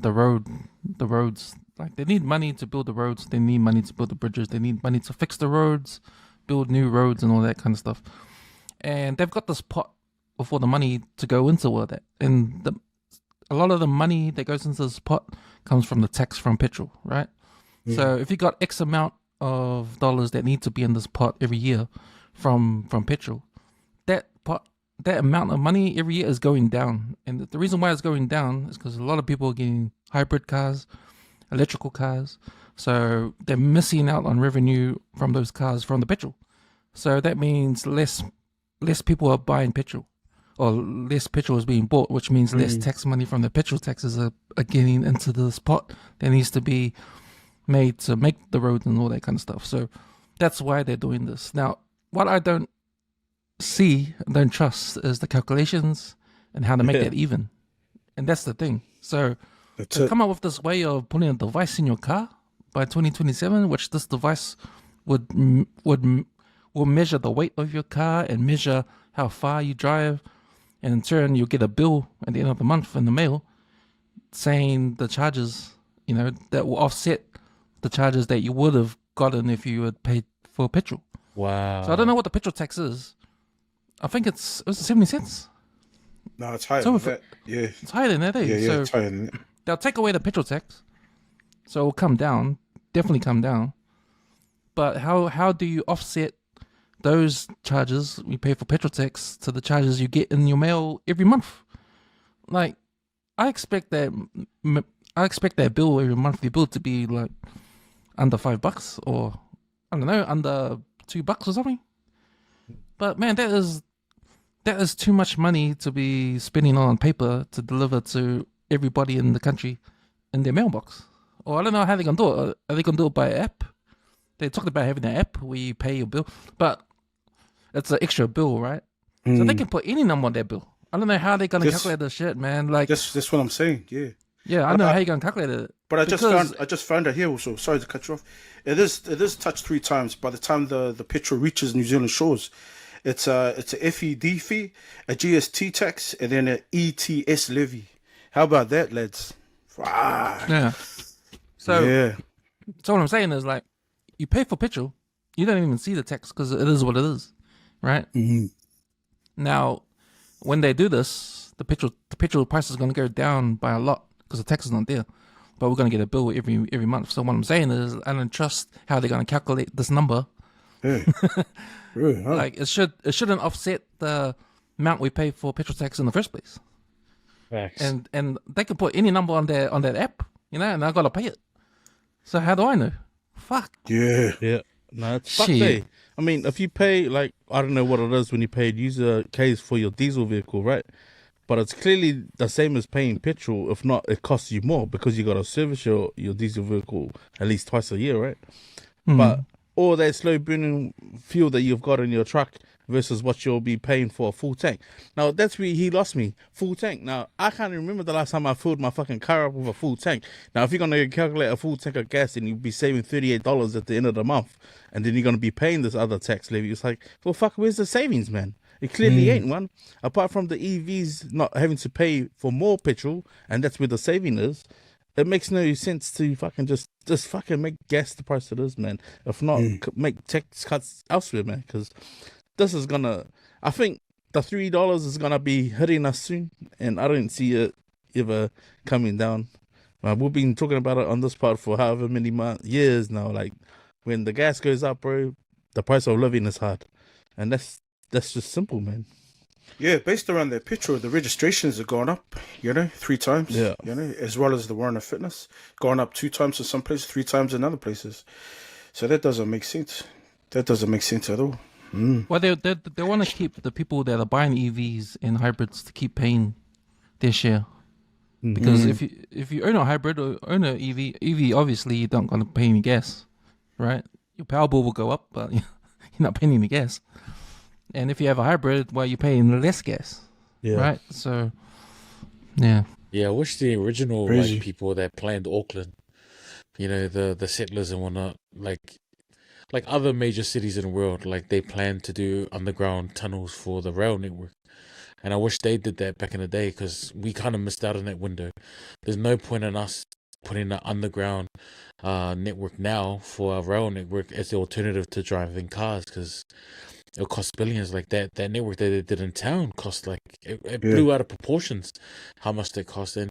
roads. Like, they need money to build the roads. They need money to build the bridges. They need money to fix the roads, build new roads and all that kind of stuff. And they've got this pot of all the money to go into all that. And a lot of the money that goes into this pot comes from the tax from petrol, right? Yeah. So if you got X amount of dollars that need to be in this pot every year from petrol, that amount of money every year is going down. And the reason why it's going down is because a lot of people are getting hybrid cars, electrical cars. So they're missing out on revenue from those cars from the petrol. So that means less people are buying petrol, or less petrol is being bought, which means less tax money from the petrol taxes are getting into this pot that needs to be made to make the roads and all that kind of stuff. So that's why they're doing this. Now, what I don't trust is the calculations and how to make that even. And that's the thing. So to come up with this way of putting a device in your car by 2027, which this device will measure the weight of your car and measure how far you drive, and in turn you'll get a bill at the end of the month in the mail saying the charges that will offset the charges that you would have gotten if you had paid for petrol. Wow. So I don't know what the petrol tax is. I think it was 70 cents. No, it's higher So than that. Yeah. It's higher than that, eh? Yeah, So it's higher than that. they'll take away the petrol tax, so it'll come down, definitely come down. But how do you offset those charges you pay for petrol tax to the charges you get in your mail every month? Like, I expect that bill, every monthly bill, to be like under $5 or I don't know, under $2 or something. But man, that is too much money to be spending on paper to deliver to everybody in the country in their mailbox. Or I don't know how they're gonna do it. Are they gonna do it by app? They talked about having an app where you pay your bill, but it's an extra bill, right? So they can put any number on their bill. I don't know how they're gonna calculate this shit, man. Like That's what I'm saying. Yeah. yeah, I know how you're gonna calculate it. But I just found out here also. Sorry to cut you off. It is touched 3 times. By the time the petrol reaches New Zealand shores, it's a FED fee, a GST tax, and then an ETS levy. How about that, lads? Yeah. So yeah. So what I'm saying is, like, you pay for petrol, you don't even see the tax because it is what it is, right? Mm-hmm. Now, when they do this, the petrol price is going to go down by a lot because the tax is not there. But we're going to get a bill every month. So what I'm saying is, I don't trust how they're going to calculate this number. Yeah. Really, huh? Like it shouldn't offset the amount we pay for petrol tax in the first place. Facts. And they can put any number on that app, and I got to pay it. So how do I know? Fuck. Yeah. Yeah. No, it's fucked, Shit. eh? I mean, if you pay, like, I don't know what it is when you pay user case for your diesel vehicle, right? But it's clearly the same as paying petrol. If not, it costs you more because you got to service your diesel vehicle at least twice a year, right? But all that slow burning fuel that you've got in your truck versus what you'll be paying for a full tank. Now, that's where he lost me. Full tank. Now, I can't remember the last time I filled my fucking car up with a full tank. Now, if you're going to calculate a full tank of gas, then you'll be saving $38 at the end of the month. And then you're going to be paying this other tax levy. It's like, well, fuck, where's the savings, man? It clearly ain't one. Apart from the EVs not having to pay for more petrol, and that's where the saving is, it makes no sense to fucking just fucking make gas the price it is, man. If not, make tax cuts elsewhere, man. Because this is gonna, I think the $3 is gonna be hitting us soon, and I don't see it ever coming down. We've been talking about it on this part for however many years now. Like, when the gas goes up, bro, the price of living is hard, and that's just simple, man. Yeah, based around their petrol, the registrations have gone up, 3 times. Yeah. As well as the warrant of fitness. Gone up 2 times in some places, 3 times in other places. So that doesn't make sense. That doesn't make sense at all. Well, they want to keep the people that are buying EVs and hybrids to keep paying their share. Because if you own a hybrid or own an EV obviously you don't gonna pay any gas, right? Your power bill will go up, but you're not paying any gas. And if you have a hybrid, well, you're paying less gas, right? So, yeah. Yeah, I wish the original Crazy. like people that planned Auckland, the settlers and whatnot, like other major cities in the world, like they planned to do underground tunnels for the rail network. And I wish they did that back in the day because we kind of missed out on that window. There's no point in us putting an underground network now for a rail network as the alternative to driving cars because it'll cost billions. Like that network that they did in town cost like it blew out of proportions how much they cost. And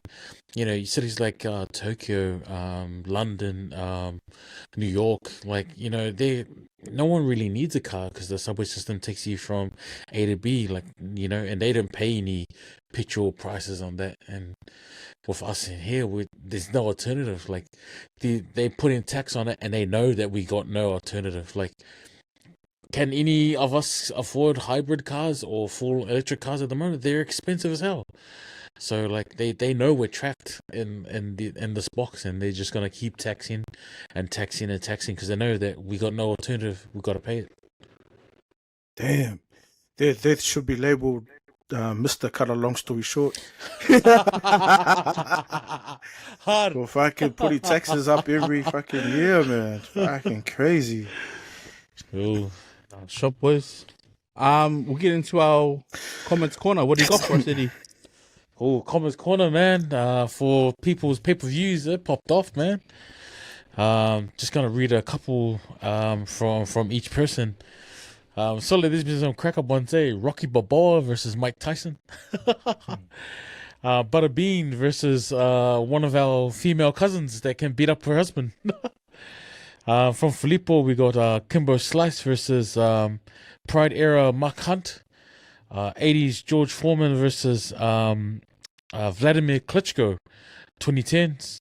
cities like Tokyo, London, New York, like no one really needs a car because the subway system takes you from A to B, like and they don't pay any petrol prices on that. And with us in here, there's no alternative. Like they put in tax on it, and they know that we got no alternative. Like, can any of us afford hybrid cars or full electric cars at the moment? They're expensive as hell. So like they know we're trapped in this box, and they're just gonna keep taxing because they know that we got no alternative. We got to pay it. Damn. They should be labeled Mr. Cut a long story short. Hard. Well, fucking putting taxes up every fucking year, man. Fucking crazy. Ooh. Shop boys. We'll get into our comments corner. What do you got for us, Eddie? Oh, Commerce Corner, man. For people's pay-per-views, it popped off, man. Just gonna read a couple from each person. So there's been some crack up ones, Rocky Balboa versus Mike Tyson. Butterbean versus one of our female cousins that can beat up her husband. From Filippo, we got Kimbo Slice versus Pride era Mark Hunt. 80s George Foreman versus Vladimir Klitschko. 2010s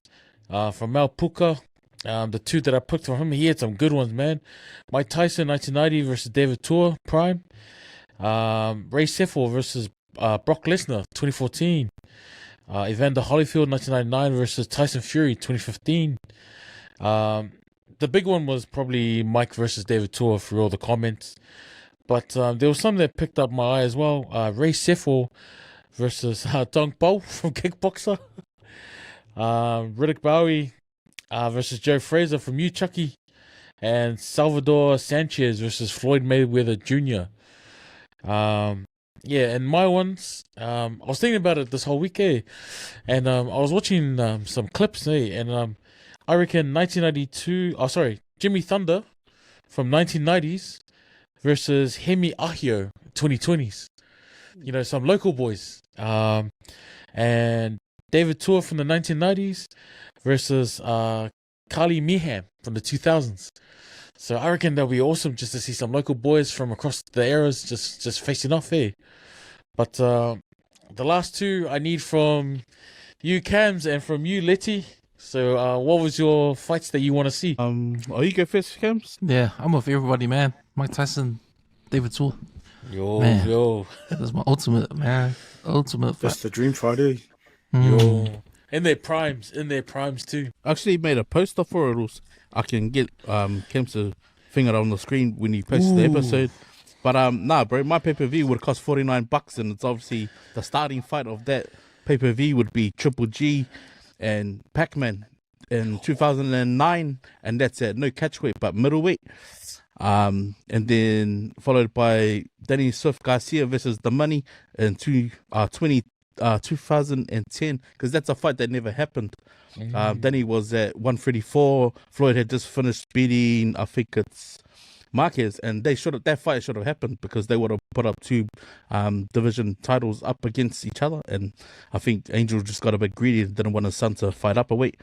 from Mal Puka. The two that I picked from him, he had some good ones, man. Mike Tyson, 1990 versus David Tua, Prime. Ray Sefo versus Brock Lesnar, 2014. Evander Holyfield, 1999 versus Tyson Fury, 2015. The big one was probably Mike versus David Tua for all the comments. But there was some that picked up my eye as well. Ray Sefo versus Dong Po from Kickboxer. Riddick Bowie versus Joe Fraser from You Chucky. And Salvador Sanchez versus Floyd Mayweather Jr. Yeah, and my ones, I was thinking about it this whole week, and I was watching some clips, and I reckon Jimmy Thunder from 1990s versus Hemi Ahio 2020s. You know, some local boys. And David Tua from the 1990s versus Kali Miham from the 2000s. So I reckon that'll be awesome just to see some local boys from across the eras just facing off here. But the last two I need from you, Cams, and from you, Letty. So what was your fights that you want to see? You go first, Cams? Yeah, I'm with everybody, man. Mike Tyson, David Tua. Yo. That's my ultimate, man. Ultimate fight. That's the dream fight, eh? Yo. In their primes too. I actually made a poster for it. I can get Cams to finger on the screen when he posts the episode. But nah, bro, my pay-per-view would cost $49, and it's obviously the starting fight of that pay-per-view would be Triple G and Pac-Man in 2009, and that's at no catchweight but middleweight. And then followed by Danny Swift Garcia versus The Money in 2010, because that's a fight that never happened. Danny was at 134. Floyd had just finished beating, I think it's Marquez, and that fight should have happened because they would have put up two division titles up against each other, and I think Angel just got a bit greedy and didn't want his son to fight up a weight.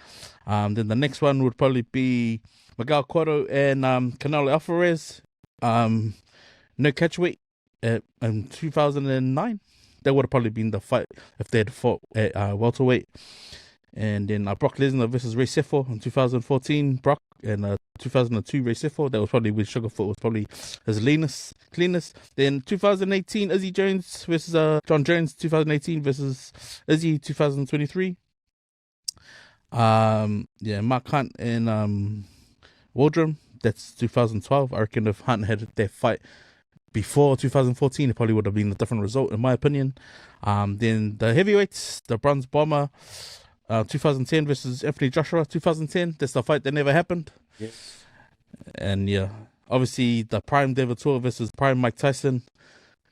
Then the next one would probably be Miguel Cotto and Canelo Alvarez, no catchweight in 2009. That would have probably been the fight if they had fought at welterweight. And then Brock Lesnar versus Ray Sefo in 2014, Brock, and 2002 Ray Sefo. That was probably with Sugarfoot was probably his cleanest. Then 2018 Izzy Jones versus John Jones. 2018 versus Izzy 2023. Mark Hunt and Waldron. That's 2012. I reckon if Hunt had their fight before 2014, it probably would have been a different result, in my opinion. Then the heavyweights, the Bronze Bomber, 2010 versus Anthony Joshua, 2010. That's the fight that never happened. Yes. And yeah, obviously the Prime David Tua versus Prime Mike Tyson.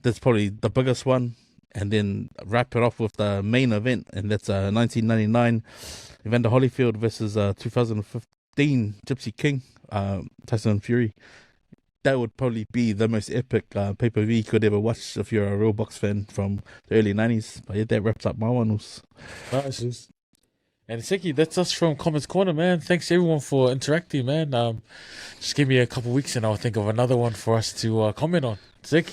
That's probably the biggest one. And then wrap it off with the main event, and that's 1999 Evander Holyfield versus 2015 Gypsy King, Tyson Fury. That would probably be the most epic pay-per-view you could ever watch if you're a real box fan from the early 90s. But yeah, that wraps up my one. Nice. And Seki, that's us from Comments Corner, man. Thanks everyone for interacting, man. Just give me a couple weeks and I'll think of another one for us to comment on. Seki?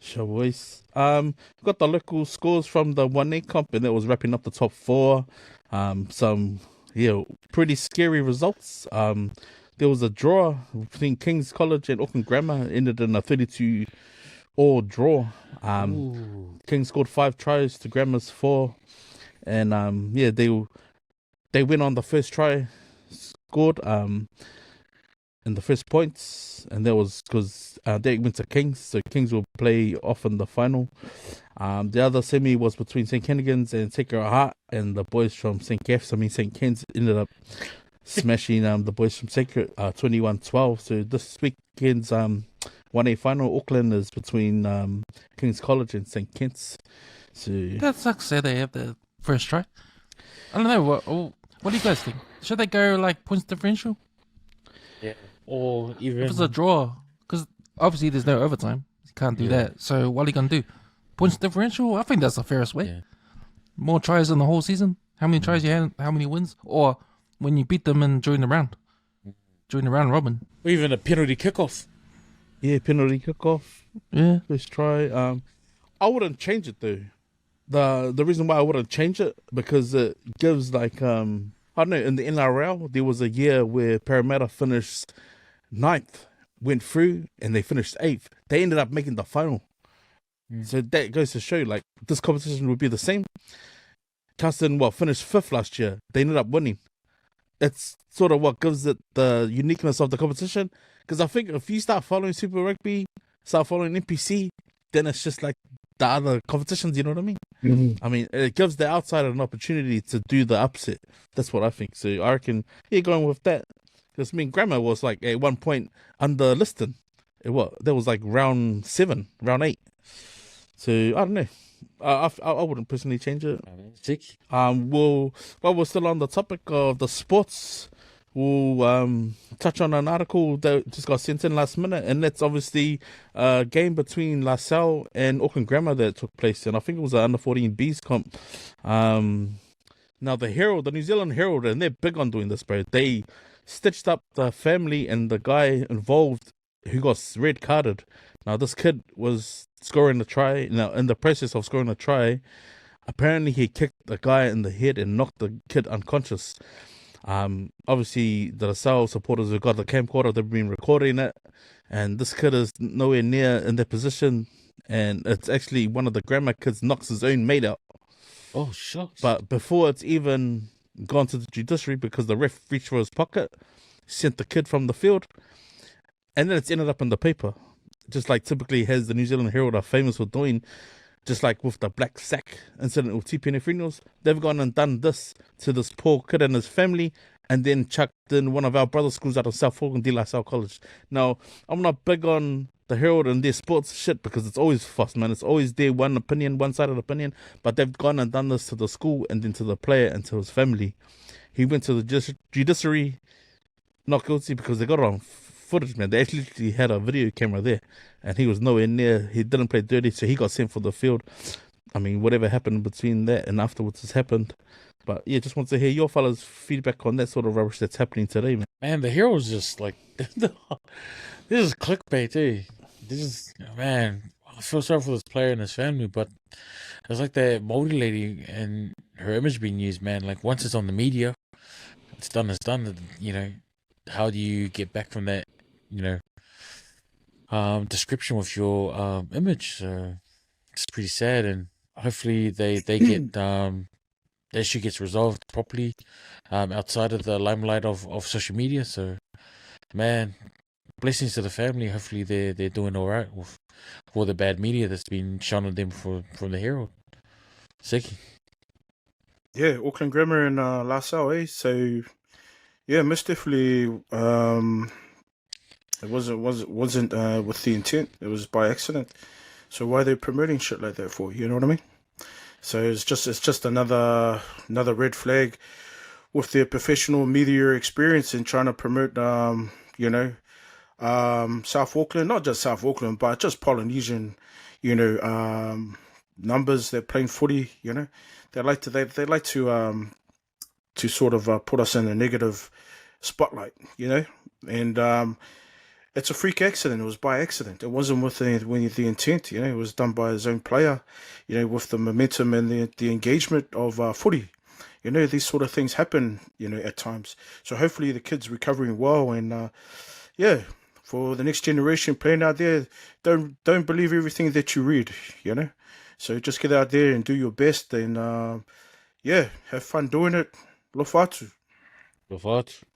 Sure, boys. Got the local scores from the 1A comp, and that was wrapping up the top four. Some pretty scary results. There was a draw between King's College and Auckland Grammar, ended in a 32-all draw. King scored 5 tries to Grammar's 4. And they went on the first try, scored in the first points, and that was because they went to Kings, so Kings will play off in the final. The other semi was between St. Kennigan's and Tekara Hart, and the boys from St. Ken's ended up smashing the boys from Sacred 21-12. So this weekend's 1A final, Auckland, is between King's College and St. Kitts. So That sucks that they have the first try. I don't know. What do you guys think? Should they go like points differential Yeah. Or even if it's a draw? Because obviously there's no overtime. You can't do Yeah. that. So what are you gonna do? Points differential? I think that's the fairest way. Yeah. More tries in the whole season. How many tries you had? How many wins? Or when you beat them during the round robin. or even a penalty kickoff. yeah, penalty kickoff. Yeah. Let's try. I wouldn't change it though. The reason why I wouldn't change it because it gives like I don't know, in the NRL there was a year where Parramatta finished 9th, went through and they finished 8th. They ended up making the final. So that goes to show like this competition would be the same. Carlton finished 5th last year. They ended up winning. It's sort of what gives it the uniqueness of the competition. Because I think if you start following Super Rugby, start following NPC, then it's just like the other competitions, you know what I mean? I mean, it gives the outsider an opportunity to do the upset. That's what I think. So I reckon, going with that. Because I mean, Grammar was like at one point under Liston. That was like round 7, round 8. So I don't know. I wouldn't personally change it. Sick. While we're still on the topic of the sports, we'll touch on an article that just got sent in last minute, and that's obviously a game between La Salle and Auckland Grammar that took place, and I think it was an under 14 Bs comp. Now the New Zealand Herald, and they're big on doing this, bro. They stitched up the family and the guy involved who got red carded. Now this kid was scoring a try. Now in the process of scoring a try, apparently he kicked the guy in the head and knocked the kid unconscious. Obviously the LaSalle supporters have got the camcorder, they've been recording it, and this kid is nowhere near in their position, and it's actually one of the grammar kids knocks his own mate out. Oh, shucks. But before it's even gone to the judiciary, because the ref reached for his pocket, sent the kid from the field, and then it's ended up in the paper. Just like typically has the New Zealand Herald are famous for doing, just like with the black sack incident with TPN funerals, they've gone and done this to this poor kid and his family, and then chucked in one of our brother schools out of South Auckland, De La Salle College. Now, I'm not big on the Herald and their sports shit because it's always fuss, man. It's always their one opinion, one-sided opinion, but they've gone and done this to the school and then to the player and to his family. He went to the judiciary, not guilty, because they got it on footage, man. They actually had a video camera there, and he was nowhere near. He didn't play dirty, so he got sent for the field. I mean, whatever happened between that and afterwards has happened. But yeah, just want to hear your fellas' feedback on that sort of rubbish that's happening today, man. Man, the Heroes just like this is clickbait, eh? This is, man, I feel sorry for this player and his family, but it's like that Māori lady and her image being used, man. Like once it's on the media, it's done. It's done. You know, how do you get back from that? You know, description with your image. So it's pretty sad, and hopefully they get the issue gets resolved properly outside of the limelight of social media. So, man, blessings to the family. Hopefully they're doing all right with all the bad media that's been shown on them from the Herald. Sick. Yeah, Auckland Grammar and La Salle, eh? So, yeah, most definitely, it wasn't with the intent. It was by accident. So why are they promoting shit like that for? You know what I mean? So it's just another red flag with their professional media experience in trying to promote, South Auckland, not just South Auckland, but just Polynesian, numbers. They're playing footy, They like to sort of put us in a negative spotlight, and it's a freak accident. It was by accident. It wasn't with the intent, It was done by his own player, with the momentum and the engagement of footy. These sort of things happen, at times. So hopefully the kid's recovering well, and for the next generation playing out there, don't believe everything that you read, So just get out there and do your best, and have fun doing it. Lofatu.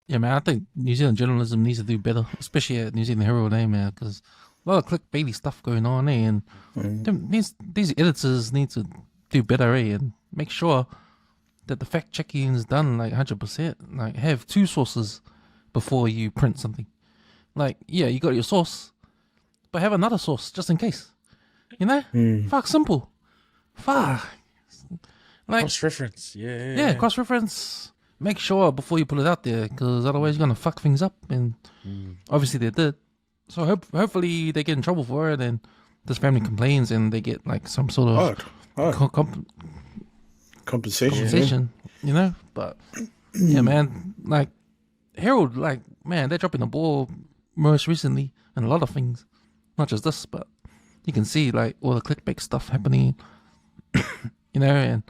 Yeah, man, I think New Zealand journalism needs to do better, especially at New Zealand Herald, man, because a lot of clickbaity stuff going on, and these editors need to do better, and make sure that the fact checking is done like 100%. Like, have two sources before you print something. Like, yeah, you got your source, but have another source just in case. Fuck, simple. fuck. Like, Cross-reference. yeah, cross-reference. Make sure before you put it out there, because otherwise you're gonna fuck things up. And obviously they did. So hopefully they get in trouble for it, and this family complains, and they get like some sort of compensation. You know, but yeah, man, like Herald, like man, they're dropping the ball most recently, and a lot of things, not just this, but you can see like all the clickbait stuff happening. You know, and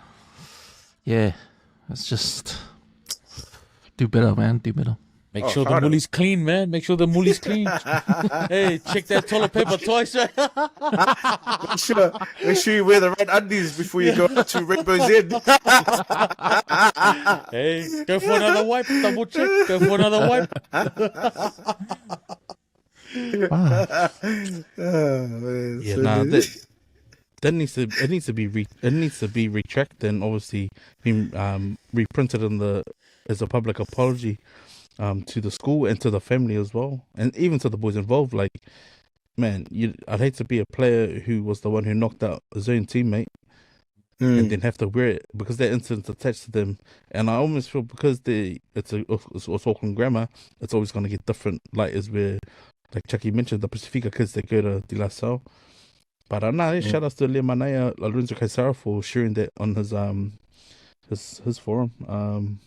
yeah, it's just do better, man. Do better. Make sure the mully's clean, man. Make sure the mully's clean. Hey, check that toilet paper twice. Make sure you wear the right undies before you go to Rainbow's End. Hey, go for another wipe. Double check. Go for another wipe. Yeah, nah, that needs to be retracted and obviously been reprinted as a public apology to the school and to the family as well, and even to the boys involved. Like, man, I'd hate to be a player who was the one who knocked out his own teammate and then have to wear it because that incident's attached to them. And I almost feel because it's Auckland grammar, it's always going to get different. Like, as where, like Chucky mentioned, the Pacifica kids that go to De La Salle. But shout outs to Lea Manaya Alonso Kaisara for sharing that on his forum.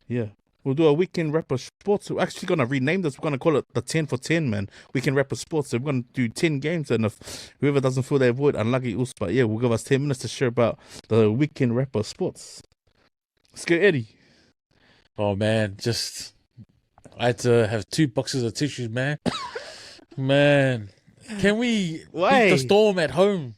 Yeah. We'll do a Weekend Rapper Sports. We're actually going to rename this. We're going to call it the 10 for 10, man. Weekend Rapper Sports. So we're going to do 10 games. And if whoever doesn't feel they avoid, unlucky us. But yeah, we'll give us 10 minutes to share about the Weekend Rapper Sports. Let's go, Eddie. Oh, man. I had to have 2 boxes of tissues, man. Man. Can we beat the Storm at home?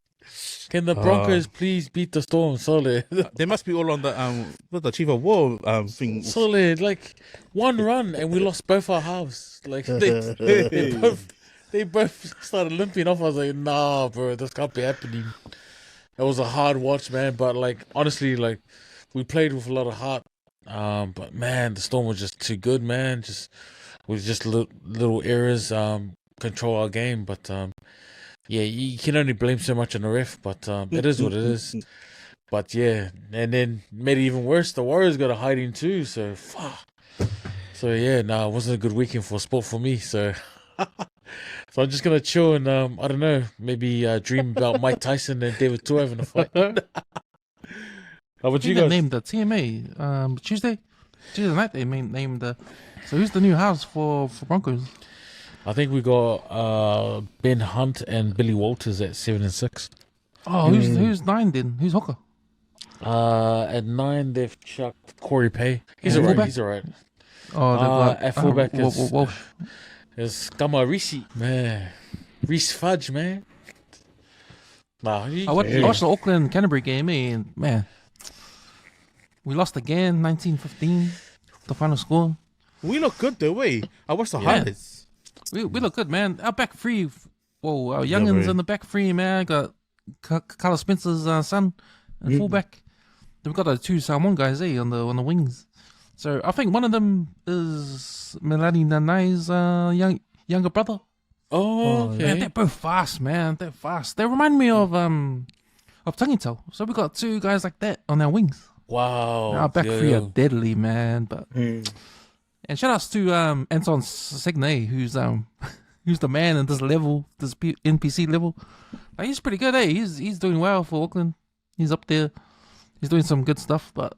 Can the Broncos please beat the Storm? Solid. They must be all on the Chief of War thing. Solid. Like, one run and we lost both our halves. Like, they both started limping off. I was like, nah, bro, this can't be happening. It was a hard watch, man. But, like, honestly, like, we played with a lot of heart. But, man, the Storm was just too good, man. With little errors, control our game. But, yeah, you can only blame so much on the ref, but it is what it is. But yeah, and then made it even worse. The Warriors got a hiding too, so fuck. So yeah, it wasn't a good weekend for sport for me. So, so I'm just gonna chill and I don't know, maybe dream about Mike Tyson and David Tua having a fight. How about you guys? Named the TMA Tuesday night. They named the. So who's the new house for Broncos? I think we got Ben Hunt and Billy Walters at 7 and 6. Oh, who's 9 then? Who's hooker? At 9 they've chucked Corey Pay. He's alright. Oh, at fullback Walsh. is Kamarisi, man. Reese Fudge, man. I watched the Auckland Canterbury game, and man, we lost again, 19-15, the final score. We look good though, I watched the highlights. We look good, man. Our back three, our youngins in the back three, man. Got Carlos Spencer's son and fullback. Then we got the 2 Samoan guys, on the wings. So I think one of them is Melani Nanai's younger brother. Oh, okay. Man, they're both fast, man. They're fast. They remind me of Tangito. So we got 2 guys like that on our wings. Wow. Our back three are deadly, man. But and shout outs to Anton Segne, who's the man in this level, this NPC level. Like, he's pretty good, He's doing well for Auckland. He's up there. He's doing some good stuff. But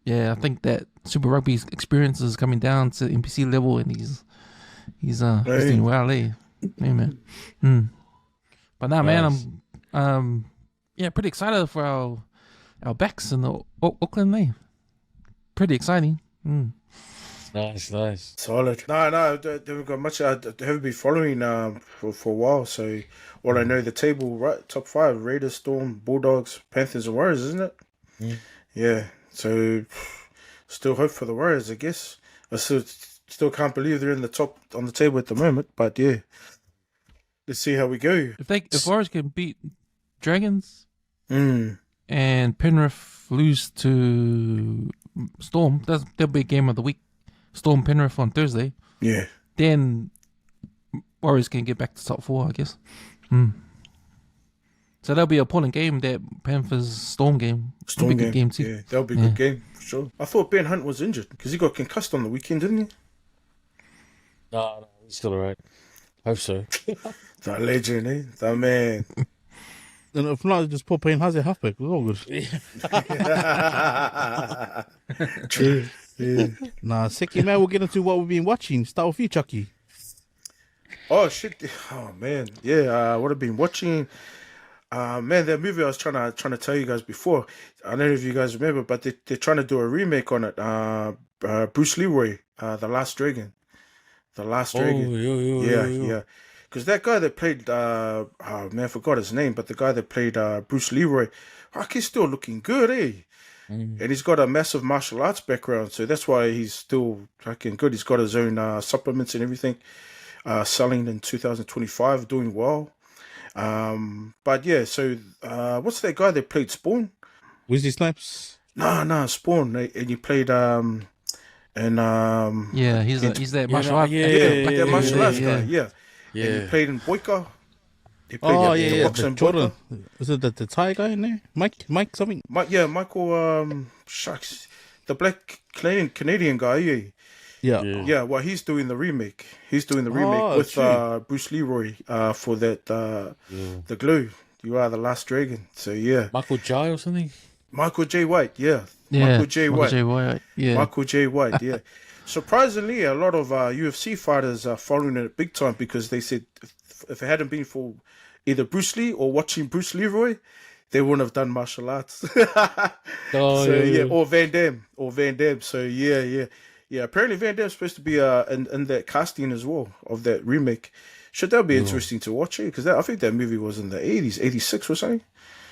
yeah, I think that Super Rugby's experience is coming down to NPC level, and he's doing well, Yeah, man. But now, man, I'm pretty excited for our backs in the Auckland, Pretty exciting. Nice. Solid. No, I haven't got much. I haven't been following for a while. So all I know, the table, right, top 5: Raiders, Storm, Bulldogs, Panthers, and Warriors, isn't it? Yeah. So still hope for the Warriors, I guess. I still can't believe they're in the top on the table at the moment. But yeah, let's see how we go. If Warriors can beat Dragons and Penrith lose to Storm, that'll be a game of the week. Storm Penrith on Thursday. Yeah. Then Warriors can get back to top 4, I guess. So that'll be a Portland game, that Panthers Storm game. Storm That'll be a good game too. Yeah, that'll be a good game for sure. I thought Ben Hunt was injured because he got concussed on the weekend, didn't he? No, he's still alright. Hope so. The legend, eh? The man. And if not, just put playing Haze halfback. It's all good. True. Yeah. Nah, Seki, man, we'll get into what we've been watching. Start with you, Chucky. Oh shit! Oh man, yeah. What I've been watching, man, that movie I was trying to tell you guys before. I don't know if you guys remember, but they're trying to do a remake on it. Bruce Leroy, The Last Dragon, The Last Dragon. Yeah. Because that guy that played, oh man, I forgot his name, but the guy that played Bruce Leroy, he's still looking good, eh? And he's got a massive martial arts background, so that's why he's still fucking good. He's got his own supplements and everything. Selling in 2025, doing well. But yeah, so what's that guy that played Spawn? Wesley Snipes? No, Spawn. And he played Yeah, he's that martial arts. that martial arts guy. Yeah. Yeah. And he played in Boyka. He played Oh, the yeah. boxer The in Jordan. Boyka. Was it the Thai guy in there? Mike something? Michael, shucks. The black Canadian guy, yeah. Yeah. Yeah, well, he's doing the remake. He's doing the remake with Bruce Leroy for that, the glue. You Are the Last Dragon. So, yeah. Michael Jai or something? Michael J. White, yeah. Yeah, Michael J. White. Yeah. Michael J. White, yeah. Surprisingly, a lot of UFC fighters are following it big time because they said if it hadn't been for either Bruce Lee or watching Bruce Leroy, they wouldn't have done martial arts. Or Van Damme. So, yeah. Yeah, apparently Van Damme's supposed to be in that casting as well of that remake. Should that be interesting to watch it? Because I think that movie was in the 80s, 86 or something.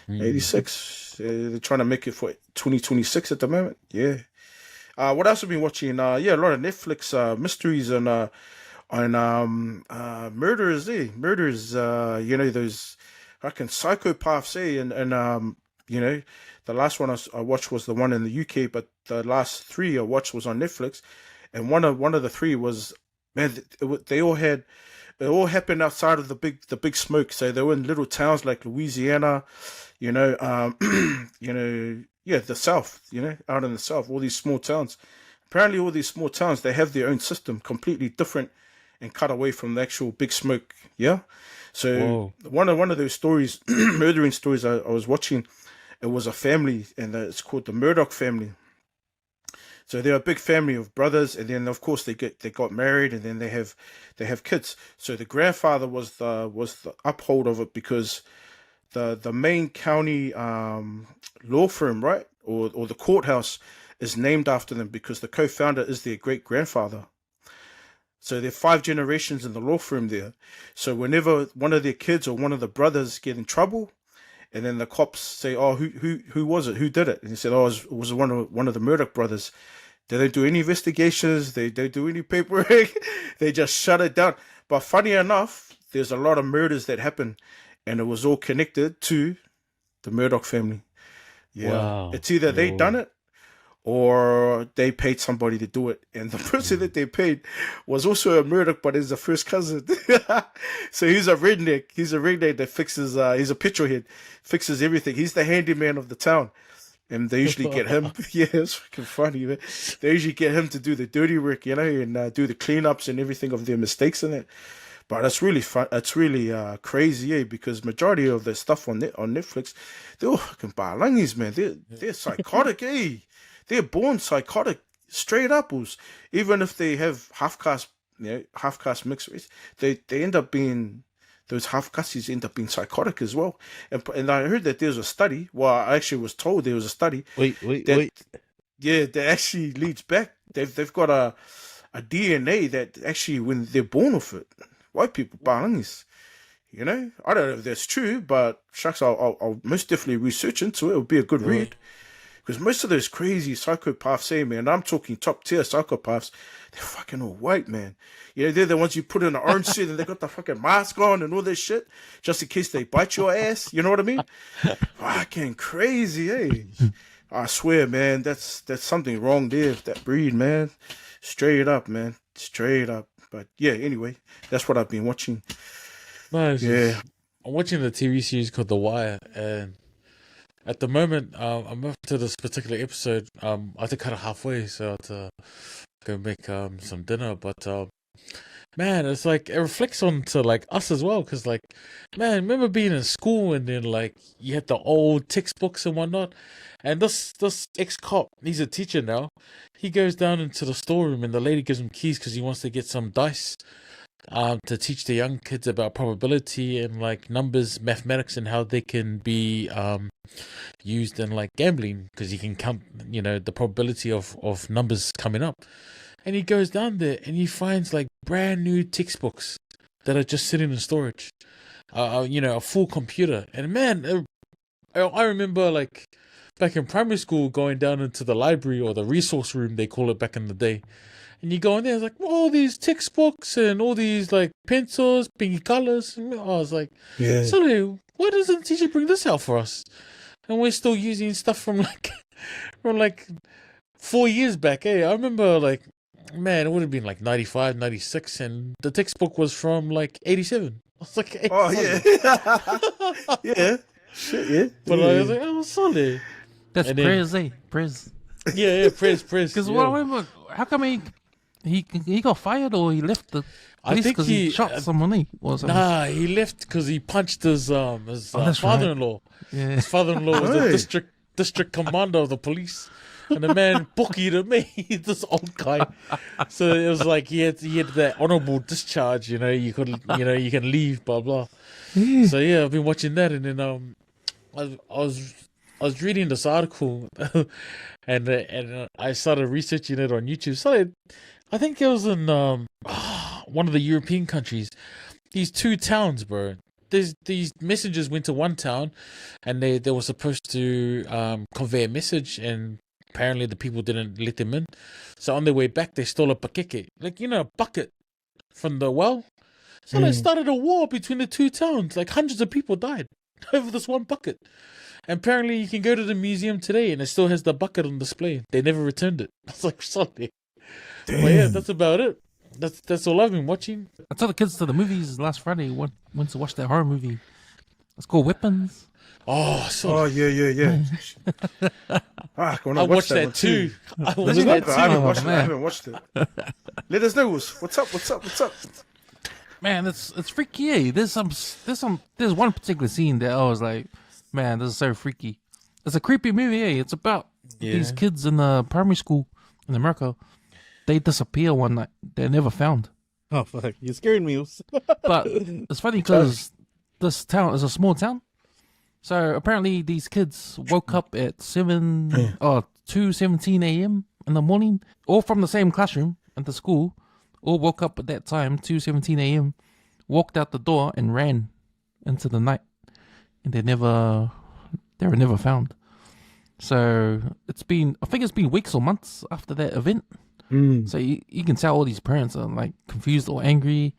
86. They're trying to make it for 2026 at the moment. Yeah. What else have I been watching? A lot of Netflix mysteries and murders. Murders. Those fucking psychopaths. The last one I watched was the one in the UK, but the last three I watched was on Netflix, and one of the three was, man, they all happened outside of the big smoke. So they were in little towns like Louisiana, the South, out in the South, all these small towns. Apparently, all these small towns, they have their own system, completely different and cut away from the actual big smoke. Yeah. So one of those stories, murdering stories I was watching. It was a family, and it's called the Murdoch family. So they're a big family of brothers, and then of course they got married, and then they have kids. So the grandfather was the uphold of it because the main county law firm, right, or the courthouse is named after them because the co-founder is their great grandfather. So there are 5 generations in the law firm there. So whenever one of their kids or one of the brothers get in trouble, and then the cops say, "Oh, who was it? Who did it?" And he said, "Oh, it was one of the Murdoch brothers." They don't do any investigations. They don't do any paperwork. They just shut it down. But funny enough, there's a lot of murders that happen, and it was all connected to the Murdoch family. Yeah, Wow. it's either they done it or they paid somebody to do it. And the person that they paid was also a Murdoch, but is a first cousin. So he's a redneck. He's a redneck that fixes, he's a petrolhead, fixes everything. He's the handyman of the town. And they usually get him. Yeah, it's fucking funny, man. They usually get him to do the dirty work, and do the cleanups and everything of their mistakes in it. But it's really fun. It's really crazy, because majority of the stuff on Netflix, they're all fucking balangis, man. They're psychotic, They're born psychotic, straight apples. Even if they have half-caste mixed race, they end up being, those half-castes end up being psychotic as well. And I heard that there's a study. Well, I actually was told there was a study. Wait. Yeah, that actually leads back. They've got a DNA that actually, when they're born with it, white people, balangis. I don't know if that's true, but shucks, I'll most definitely research into it. It'll be a good read. Because most of those crazy psychopaths, man, I'm talking top tier psychopaths, they're fucking all white, man. They're the ones you put in the orange suit and they got the fucking mask on and all this shit, just in case they bite your ass. You know what I mean? Fucking crazy, I swear, man, that's something wrong there with that breed, man. Straight up, man. Straight up. But yeah, anyway, that's what I've been watching. Nice. Yeah. I'm watching the TV series called The Wire, and at the moment, I'm up to this particular episode. I had to cut it halfway, so I had to go make some dinner. But man, it's like it reflects on to like us as well, because like, man, remember being in school and then like you had the old textbooks and whatnot, and this ex-cop, he's a teacher now. He goes down into the storeroom and the lady gives him keys because he wants to get some dice to teach the young kids about probability and like numbers, mathematics, and how they can be used in like gambling, because you can count, you know, the probability of numbers coming up. And he goes down there and he finds like brand new textbooks that are just sitting in storage, you know, a full computer. And man, I remember like back in primary school going down into the library, or the resource room they call it back in the day, and you go in there, it's like all these textbooks and all these like pencils, pinky colors. And I was like, Yeah. so why doesn't the teacher bring this out for us? And we're still using stuff from like 4 years back. Hey, I remember like, man, it would have been like 95, 96, and the textbook was from like 87. I was like, hey, Oh solid. yeah. Yeah. Shit, yeah. But yeah. I was like, oh, solid. That's And then- prez, eh? Prez. Yeah, press. Because yeah. what I remember, how come he got fired, or he left the I police think because he he- shot someone, eh? Or something? Nah, he left because he punched his that's right. father-in-law. Yeah. His father-in-law was Hey. the district commander of the police, and the man bookied him. This old guy. So it was like he had that honorable discharge. You know, you can leave. Blah blah. So yeah, I've been watching that, and then I was reading this article, and I started researching it on YouTube. So I think it was in one of the European countries. These two towns, bro. These messengers went to one town, and they were supposed to convey a message, and apparently the people didn't let them in. So on their way back, they stole a pakeke, like, you know, a bucket from the well. So they started a war between the two towns. Like hundreds of people died over this one bucket. And apparently you can go to the museum today, and it still has the bucket on display. They never returned it. I was like, sorry. But yeah, that's about it. That's all I've been watching. I took the kids to the movies last Friday. Went to watch that horror movie. It's called Weapons. Oh, so Oh yeah. When I watched one that too. I Does watched it that look? I haven't too. watched it. I man. haven't watched it. Let us know what's up. Man, it's freaky. Eh? There's one particular scene that I was like, man, this is so freaky. It's a creepy movie. Eh? It's about these kids in the primary school in America. They disappear one night. They're never found. Oh fuck! You're scaring me. But it's funny because this town is a small town. So apparently these kids woke up at 2:17 a.m. in the morning, all from the same classroom at the school. All woke up at that time, 2:17 a.m., walked out the door and ran into the night, and they were never found. So I think it's been weeks or months after that event. So you can tell all these parents are like confused or angry.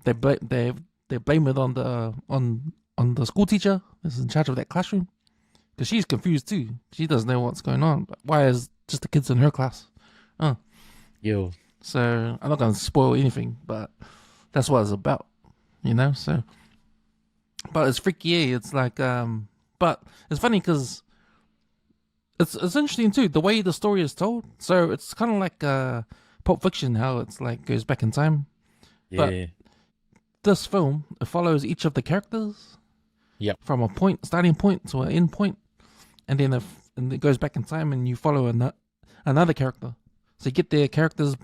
They blame it on the school teacher that's in charge of that classroom, because she's confused too. She doesn't know what's going on. Why is just the kids in her class? Yo, So I'm not gonna spoil anything, but that's what it's about, you know. So, but it's freaky. Eh? It's like, but it's funny because it's interesting too the way the story is told. So it's kind of like Pulp Fiction, how it's like goes back in time. But yeah, this film, it follows each of the characters. Yep. From a starting point to an end point, and then and it goes back in time, and you follow another character. So you get their character's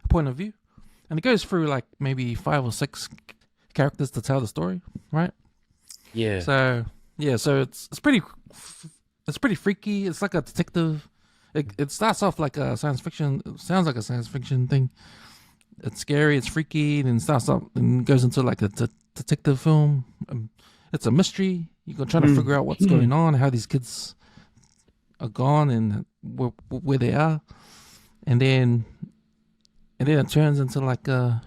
point of view, and it goes through like maybe 5 or 6 characters to tell the story, right? yeah. So yeah, so it's pretty freaky. It's like a detective. It starts off like a science fiction. It sounds like a science fiction thing. It's scary. It's freaky. Then starts up and goes into like a detective film. It's a mystery. You're trying to figure out what's going on, how these kids are gone, and where they are, and then it turns into like a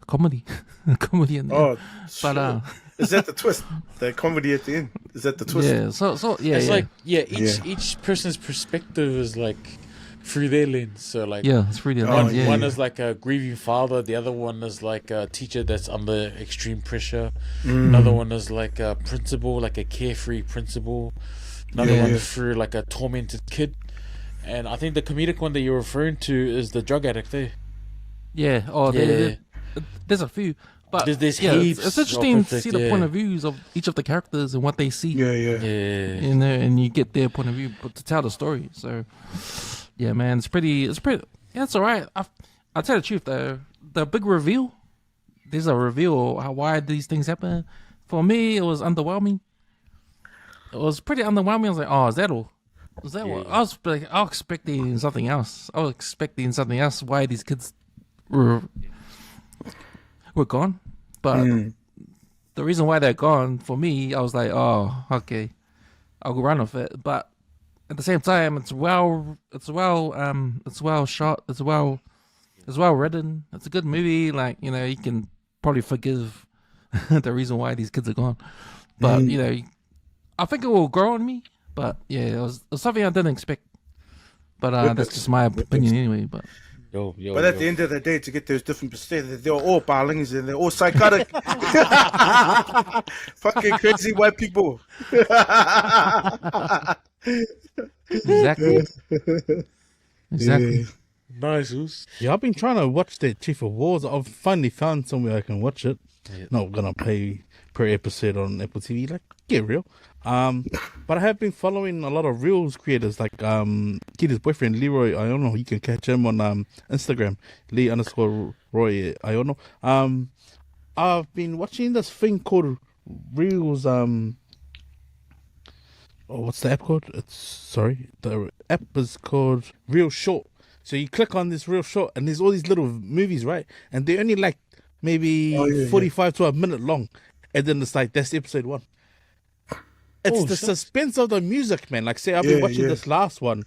comedy, a comedy in there. Oh, But sure. Is that the twist? The comedy at the end? Is that the twist? yeah. So yeah. It's yeah. like each person's perspective is like through their lens. So like, Yeah, it's really Oh, yeah, one yeah. is like a grieving father, the other one is like a teacher that's under extreme pressure. Another one is like a principal, like a carefree principal. Another Yeah. one through like a tormented kid. And I think the comedic one that you're referring to is the drug addict there. Yeah. Oh, there's a few. But There's yeah, heaps it's interesting of to see it, the point yeah. of views of each of the characters and what they see. Yeah, yeah. Yeah. You know, and you get their point of view, but to tell the story. So, yeah, man, it's pretty. Yeah, it's alright. I'll tell you the truth though. The big reveal. There's a reveal how why these things happen. For me, it was underwhelming. It was pretty underwhelming. I was like, oh, is that all? Was that what? I was expecting something else. I was expecting something else. Why these kids were gone, but the reason why they're gone for me, I was like, oh, okay, I'll go run with it. But at the same time, it's well shot, it's well written. It's a good movie. Like, you know, you can probably forgive the reason why these kids are gone. But you know, I think it will grow on me. But yeah, it was something I didn't expect. But that's just my opinion anyway. But But at the end of the day, to get those different perspectives, they're all Palings and they're all psychotic. Fucking crazy white people. exactly. Yeah. Nice, Oos. Yeah, I've been trying to watch the Chief of Wars. I've finally found somewhere I can watch it. Not gonna pay per episode on Apple TV. Like, get real. But I have been following a lot of Reels creators, like Kitty's boyfriend Leroy Iono. You can catch him on Instagram, Lee_Roy Iono. I've been watching this thing called Reels. What's the app called? The app is called Real Short. So you click on this Real Short, and there's all these little movies, right? And they're only like maybe 45 to a minute long, and then it's like that's episode 1. It's the suspense of the music, man. Like, say I've been watching this last one.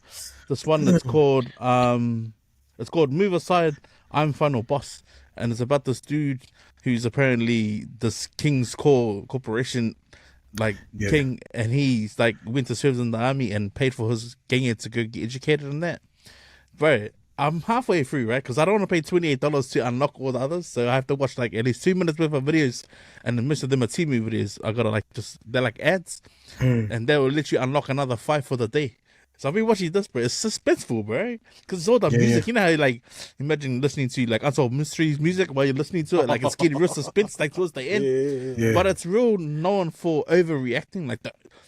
This one that's called Move Aside, I'm Final Boss. And it's about this dude who's apparently this King's Corporation king, and he's like went to serve in the army and paid for his gang to go get educated in that. Bro, I'm halfway through, right? Because I don't want to pay $28 to unlock all the others, so I have to watch like at least 2 minutes worth of videos, and most of them are TV videos. I gotta they're like ads, and they will let you unlock another 5 for the day. So I've been watching this, bro. It's suspenseful, bro, because it's all the music. You know how like imagine listening to like Unsolved Mysteries music while you're listening to it, like it's getting real suspense like towards the end. But it's real known for overreacting,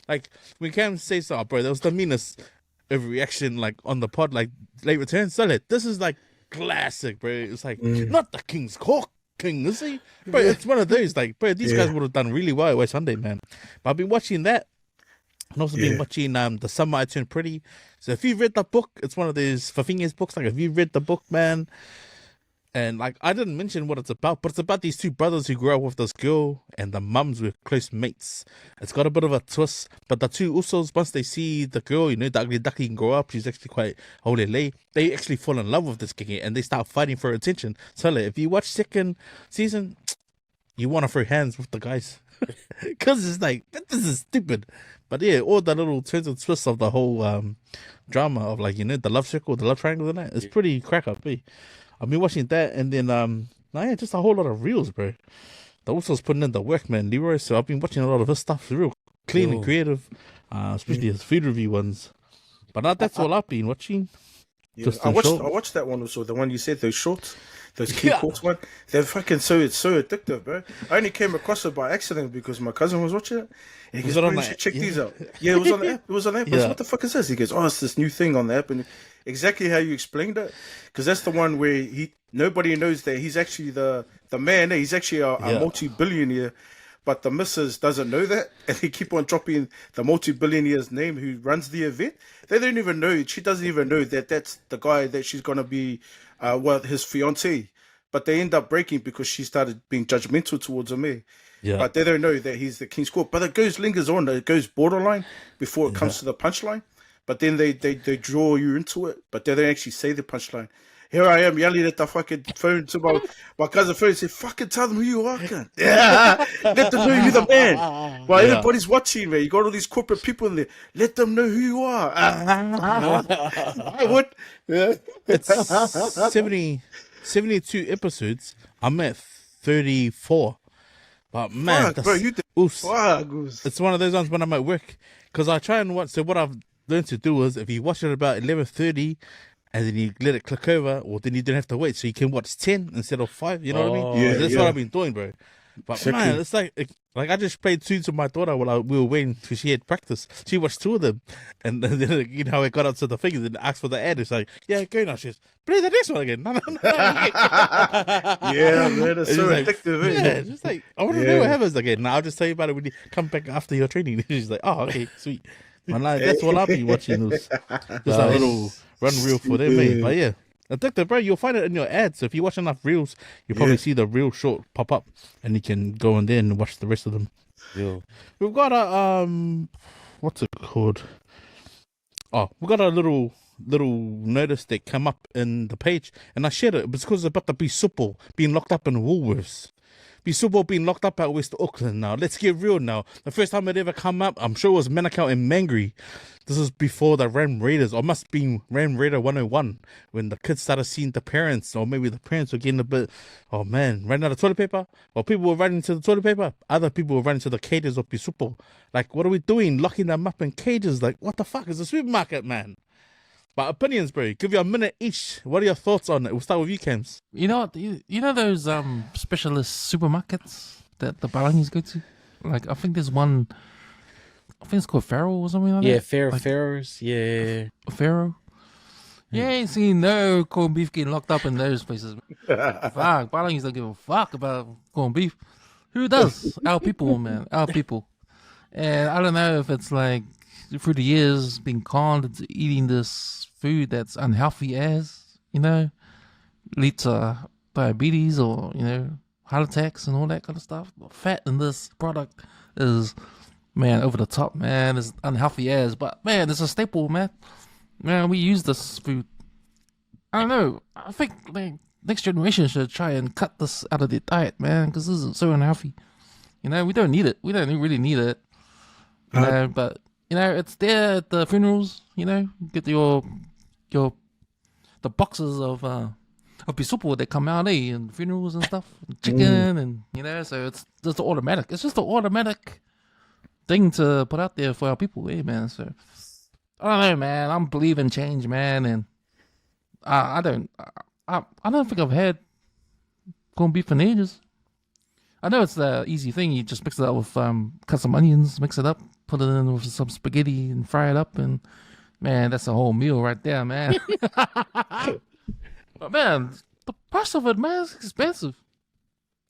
like when Cam says, "Oh, bro, that was the meanest overreaction like on the pod, like late return." So like, this is like classic, bro. It's like not the King's King, is he? Bro, it's one of those like, bro, these guys would have done really well away Sunday, man. But I've been watching that. And also been watching The Summer I Turned Pretty. So if you've read the book, it's one of those Fafinha's books. Like if you've read the book, man, and like I didn't mention what it's about, but it's about these 2 brothers who grew up with this girl, and the mums were close mates. It's got a bit of a twist, but the 2 Usos, once they see the girl, you know, the ugly ducky can grow up, she's actually quite holy, they actually fall in love with this kiki, and they start fighting for her attention. So like, if you watch second season, you want to throw hands with the guys. Because it's like, this is stupid. But yeah, all the little turns and twists of the whole drama of like, you know, the love circle, the love triangle and that, it's pretty crack up, eh? I've been watching that, and then just a whole lot of Reels, bro. The Usos putting in the work, man, Leroy. So I've been watching a lot of his stuff. It's real clean and creative, especially his food review ones. But that's all I've been watching. Yeah. I watched that one also, the one you said, those shorts, those key courts one. They're fucking so addictive, bro. I only came across it by accident because my cousin was watching it. And he goes, "Bro, you should check these out." Yeah, it was on the app. It was on the app. I was, what the fuck is this? He goes, "Oh, it's this new thing on the app." And exactly how you explained it, because that's the one where nobody knows that he's actually the man. He's actually a multi-billionaire. But the missus doesn't know that, and they keep on dropping the multi-billionaire's name who runs the event. They don't even know. She doesn't even know that that's the guy that she's going to be, his fiancé. But they end up breaking because she started being judgmental towards him. Yeah. But they don't know that he's the King's Court. But it lingers on. It goes borderline before it comes to the punchline. But then they draw you into it, but they don't actually say the punchline. Here I am yelling at the fucking phone to my cousin phone. Say, fucking tell them who you are, cunt. Yeah, let them know you're the man. While Yeah. everybody's watching, man. You got all these corporate people in there. Let them know who you are. I would. Yeah. It's 72 episodes. I'm at 34. But man, Fuck, bro, you did. oops. Fuck, goose. It's one of those ones when I'm at work. Because I try and watch. So what I've learned to do is if you watch it about 11:30 and then you let it click over, well, then you don't have to wait. So you can watch 10 instead of 5. You know what I mean? Yeah, That's yeah. what I've been doing, bro. But Exactly. man, it's like I just played 2 to my daughter while we were waiting because she had practice. She watched 2 of them. And then, you know, how it got up to the figures and asked for the ad. It's like, yeah, go now. She goes, play the next one again. No. Yeah, man, it's so just addictive, like, isn't yeah, it? just like, I want to know what happens again. Now I'll just tell you about it when you come back after your training. She's like, oh, okay, sweet. Man, like, that's what I've been watching. Just a little run reel for them, mate. But yeah, addictive, bro. You'll find it in your ads. So if you watch enough reels, you'll probably see the reel short pop up, and you can go in there and watch the rest of them. Yeah. We've got a what's it called? Oh, we got a little notice that came up in the page, and I shared it. It was because it's about the Bisupo being locked up in Woolworths. Bisupo being locked up at West Auckland now. Let's get real now. The first time it ever come up, I'm sure it was Manukau and Mangere. This is before the Ram Raiders, or must be Ram Raider 101, when the kids started seeing the parents, or maybe the parents were getting a bit, oh man, running out of toilet paper, or people were running to the toilet paper, other people were running to the cages of Bisupo. Like, what are we doing? Locking them up in cages? Like, what the fuck is a supermarket, man? But opinions, bro. Give you a minute each. What are your thoughts on it? We'll start with you, Cams. You know what? You know those specialist supermarkets that the Balangis go to? Like, I think there's one. I think it's called Farrell or something like Yeah, that. Pharaohs. Yeah. Farrell. You ain't seen no corned beef getting locked up in those places. Fuck, Balangis don't give a fuck about corned beef. Who does? Our people, man. Our people. And I don't know if it's like through the years being conned into eating this food that's unhealthy as, you know, leads to diabetes or, you know, heart attacks and all that kind of stuff. The fat in this product is, man, over the top, man. It's unhealthy as, but man, it's a staple, man. Man, we use this food. I don't know. I think like next generation should try and cut this out of their diet, man, because this is so unhealthy. You know, we don't need it. We don't really need it. You know, but you know, it's there at the funerals. You know, get the boxes of bisupo that come out, and funerals and stuff, chicken, and you know, so it's just automatic. It's just an automatic thing to put out there for our people, man. So I don't know, man. I'm believing change, man, and I don't think I've had corned beef in ages. I know it's the easy thing. You just mix it up with cut some onions, mix it up, put it in with some spaghetti, and fry it up, and man, that's a whole meal right there, man. But man, the price of it, man, is expensive.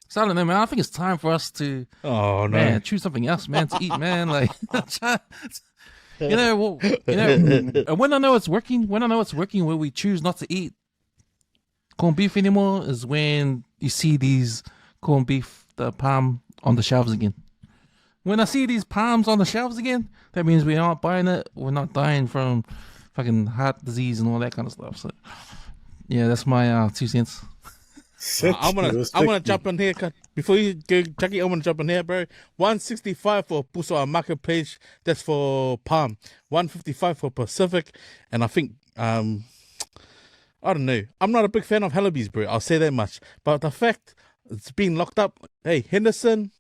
So I don't know, man. I think it's time for us to, man, choose something else, man, to eat, man. Like, you know, well, you know, and when I know it's working, where we choose not to eat corned beef anymore is when you see these corned beef, the palm on the shelves again. When I see these palms on the shelves again, that means we aren't buying it. We're not dying from fucking heart disease and all that kind of stuff. So, yeah, that's my 2 cents. I'm gonna jump in here before you go, Jackie. I'm gonna jump in here, bro. 165 for Puso on market page. That's for Palm. 155 for Pacific, and I think I don't know. I'm not a big fan of Halabi's, bro. I'll say that much. But the fact it's being locked up, hey, Henderson,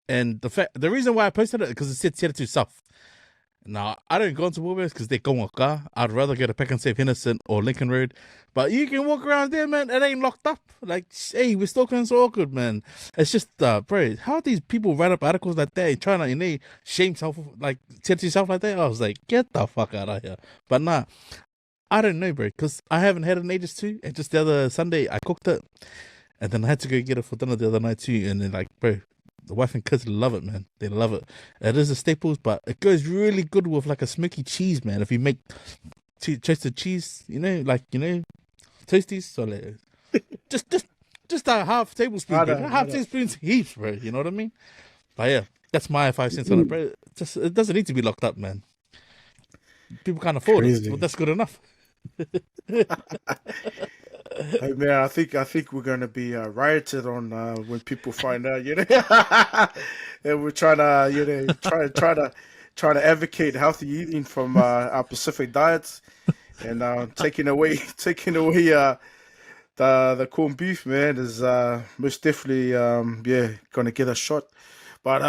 and the reason why I posted it because it said Territory South. Now, I don't go into Woolworths because they're going car. I'd rather go to Pack and Save Henderson or Lincoln Road. But you can walk around there, man. It ain't locked up. Like, hey, we're still going so awkward, man. It's just, bro, how these people write up articles like that and trying to, you know, shame self, like, Territory South like that? I was like, get the fuck out of here. But nah, I don't know, bro, because I haven't had it in ages too. And just the other Sunday, I cooked it. And then I had to go get it for dinner the other night too. And then, like, bro, the wife and kids love it, man. They love it. It is a staples, but it goes really good with like a smoky cheese, man. If you make toasted cheese, you know, like, you know, toasties. So like, just a half tablespoon, bro. Half tablespoon's heaps, bro. You know what I mean? But yeah, that's my 5 cents on it, bro. It doesn't need to be locked up, man. People can't afford it, but that's good enough. Hey man, I think we're gonna be rioted on when people find out, and we're trying to, try to advocate healthy eating from our Pacific diets, and taking away the corned beef, man, is most definitely gonna get a shot. But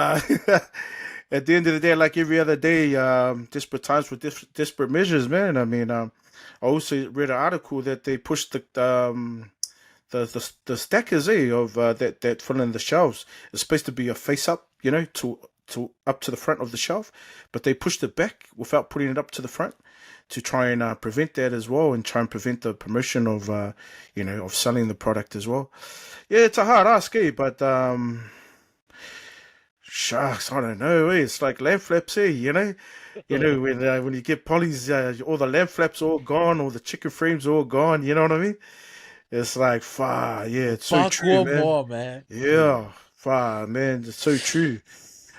at the end of the day, like every other day, desperate times with desperate measures, man. I mean, I also read an article that they pushed the stackers of that fill in the shelves. It's supposed to be a face up, to up to the front of the shelf, but they pushed it back without putting it up to the front to try and prevent that as well, and try and prevent the promotion of of selling the product as well. Yeah, it's a hard ask, but shucks, I don't know. It's like lamb flaps, when you get Polly's, all the lamb flaps all gone, all the chicken frames all gone. You know what I mean? It's like far, yeah, it's so Fuck true, one more, man. Yeah, far, man, it's so true.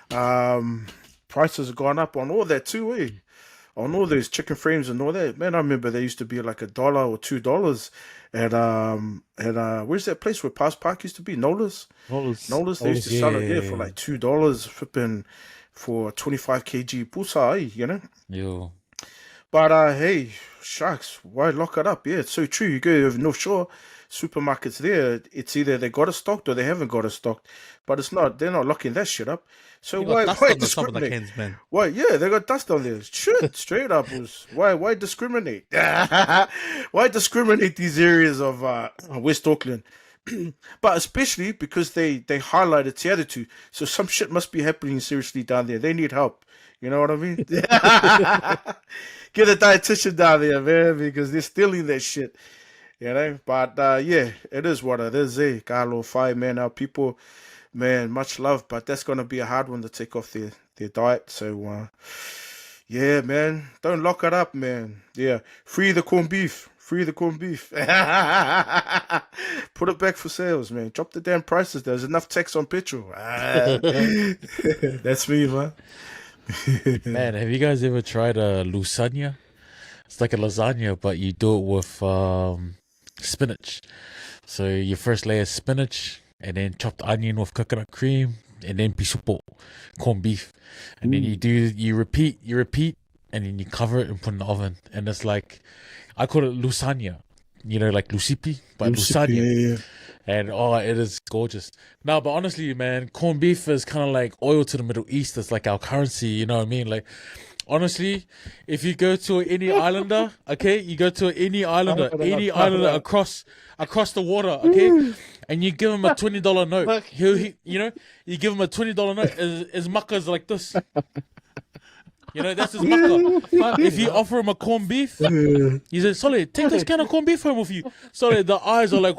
Prices have gone up on all that too, on all those chicken frames and all that. Man, I remember they used to be like $1 or $2 at where's that place where Past Park used to be? Nola's. They used to sell it there for like $2, flipping for 25 kg pusa, Yo. But hey, shucks, why lock it up? Yeah, it's so true. You go over North Shore supermarkets there, it's either they got it stocked or they haven't got it stocked. But they're not locking that shit up. So They got why dust on the top of the discriminate? cans, man. Why? Yeah, they got dust on there. Shit, straight up. Why discriminate? Why discriminate these areas of West Auckland? But especially because they highlighted Te Atatu. So some shit must be happening seriously down there. They need help. You know what I mean? Get a dietitian down there, man, because they're stealing that shit. But yeah, it is what it is, Carlo, fire, man, our people, man, much love, but that's going to be a hard one to take off their diet. So, yeah, man, don't lock it up, man. Yeah, free the corned beef. Free the corned beef. Put it back for sales, man. Drop the damn prices. There's enough tax on petrol. That's me, man. Man, have you guys ever tried a lasagna? It's like a lasagna, but you do it with spinach. So you first layer spinach, and then chopped onion with coconut cream, and then pisupo, corned beef. And then you repeat, and then you cover it and put it in the oven. And it's like, I call it lasagna, like lucipi, but lasagna. Yeah. And it is gorgeous. No, but honestly, man, corned beef is kind of like oil to the Middle East. It's like our currency, you know what I mean? Like, honestly, if you go to any islander, okay, you go to any islander across the water, okay, and you give him a $20 note, you give him a $20 note. His makkah is like this. That's his makkah. If you offer him a corned beef, he says, "Solly, take this can of corned beef home with you." Solly, the eyes are like,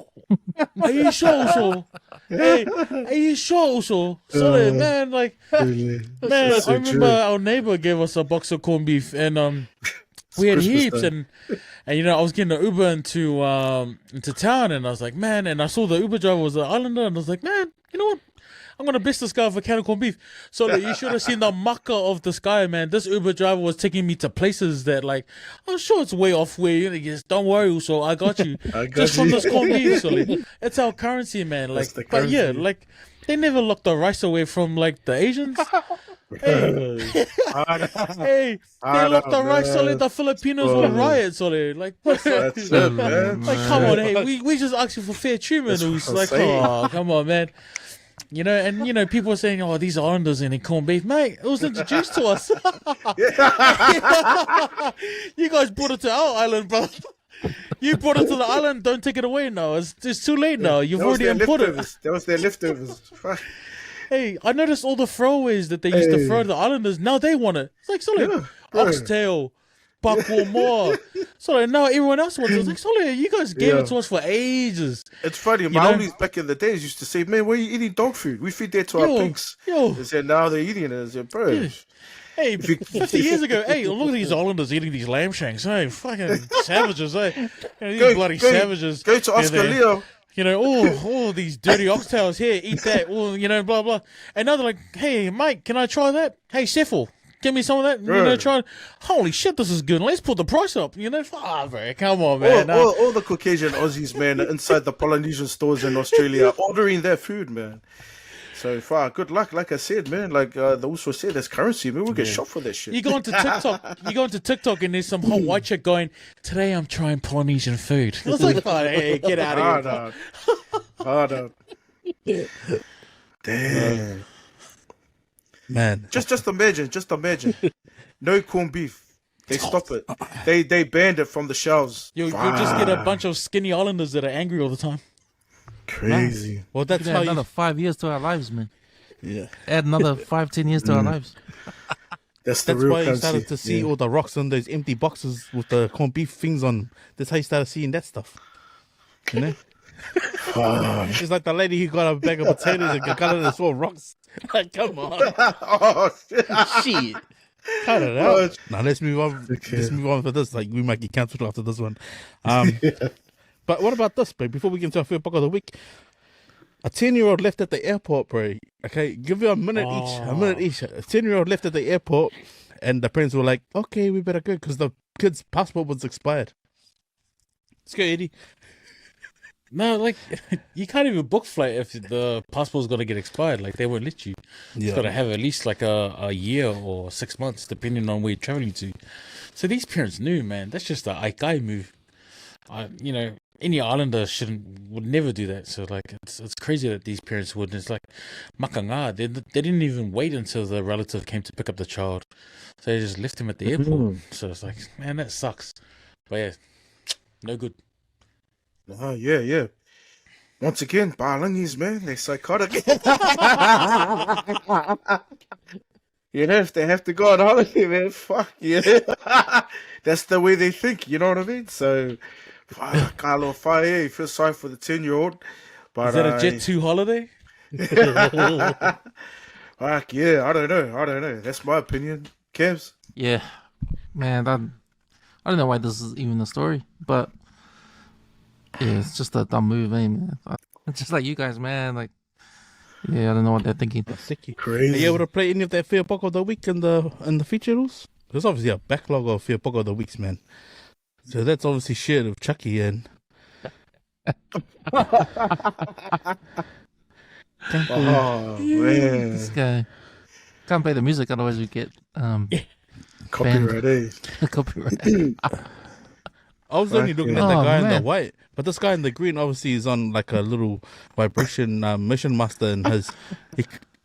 "Are you sure also? Hey, are you sure also?" Solly, man, like, man, I remember our neighbor gave us a box of corned beef, and we had heaps, and I was getting an Uber into town, and I was like, man, and I saw the Uber driver was an islander, and I was like, man, you know what? I'm going to bless this guy for a can of corned beef. So like, you should have seen the makkah of this guy, man. This Uber driver was taking me to places that, like, I'm sure it's way off where you just don't worry, also I got you. From this corned beef. So like, it's our currency, man. Like, but yeah, like, they never locked the rice away from like the Asians. Hey, they locked the rice. So like, the Filipinos will riot. So like, That's it, man. like, come on, hey, we just asked you for fair treatment. It was like, oh, come on, man. And people are saying, "Oh, these islanders and their corned beef, mate." It was introduced to us. You guys brought it to our island, brother. You brought it to the island. Don't take it away now. It's too late now. You've already imported it. That was their leftovers. Hey, I noticed all the throwaways that they used to throw to the islanders. Now they want it. It's like solid oxtail, buck or more. So now everyone else wants it. It's like, solid, you guys gave it to us for ages. It's funny. My oldies back in the days used to say, "Man, why are you eating dog food? We feed that to our pigs." They said now they're eating it. I said, "Bro." Yeah. Hey, 50 years ago, hey, look at these islanders eating these lamb shanks. Hey, fucking savages, hey. These bloody savages. Go to Oscar Leo. All these dirty oxtails here, eat that, blah, blah. And now they're like, hey, mate, can I try that? Hey, Seffel, Give me some of that. You know, try. Holy shit, this is good. Let's put the price up. You know, bro, come on, man. All the Caucasian Aussies, man, inside the Polynesian stores in Australia, ordering their food, man. So far, good luck. Like I said, man, like they also said, there's currency, man. We'll get shot for that shit. You go onto TikTok, and there's some hot white chick going, "Today I'm trying Polynesian food." I was like, "Oh, hey, get out of here!" Hard out. Damn. Man. Just imagine. No corned beef. They stop it. They banned it from the shelves. You'll just get a bunch of skinny islanders that are angry all the time. Crazy. Well, that's Add how another 5 years to our lives, man. Yeah. Add another 5-10 years to our lives. That's the That's real why you currency. started to see all the rocks on those empty boxes with the corned beef things on. That's how you started seeing that stuff. You know? It's like the lady who got a bag of potatoes and got it as all rocks. Like, come on. Oh, shit. Shit. Cut it out. Now let's move on. Let's move on for this. Like, we might get cancelled after this one. But what about this, bro? Before we get into our Fia Poko of the week, a 10-year-old left at the airport, bro. Okay, give you a minute each. A minute each. A 10-year-old left at the airport, and the parents were like, "Okay, we better go," because the kid's passport was expired. Let's go, Eddie. No, like you can't even book flight if the passport's gonna get expired. Like they won't let you. It's gotta have at least like a year or 6 months, depending on where you're traveling to. So these parents knew, man. That's just a Aikai move. You know, any islander would never do that. So like, it's crazy that these parents would. It's like makanga. They didn't even wait until the relative came to pick up the child. So they just left him at the airport. So it's like, man, that sucks. But yeah, no good. Yeah. Once again, Balangis, man, they're psychotic. You know, if they have to go on holiday, man, fuck yeah. That's the way they think, you know what I mean? So, Carlo Faye, feel sorry for the 10-year-old. But, Is that a Jet 2 holiday? Fuck yeah, I don't know. That's my opinion. Kevs? Yeah. Man, I don't know why this is even a story, but yeah, it's just a dumb move, eh, man. It's just like you guys, man. Like, yeah, I don't know what they're thinking. Crazy. Are you able to play any of that Fia Poko of the week in the feature rules? There's obviously a backlog of Fia Poko of the weeks, man. So that's obviously shared with Chucky and. Oh man, This guy can't play the music, otherwise we get copyright, eh? copyright. I was only looking at the Oh, guy in the man. white, but this guy in the green obviously is on like a little vibration mission master, and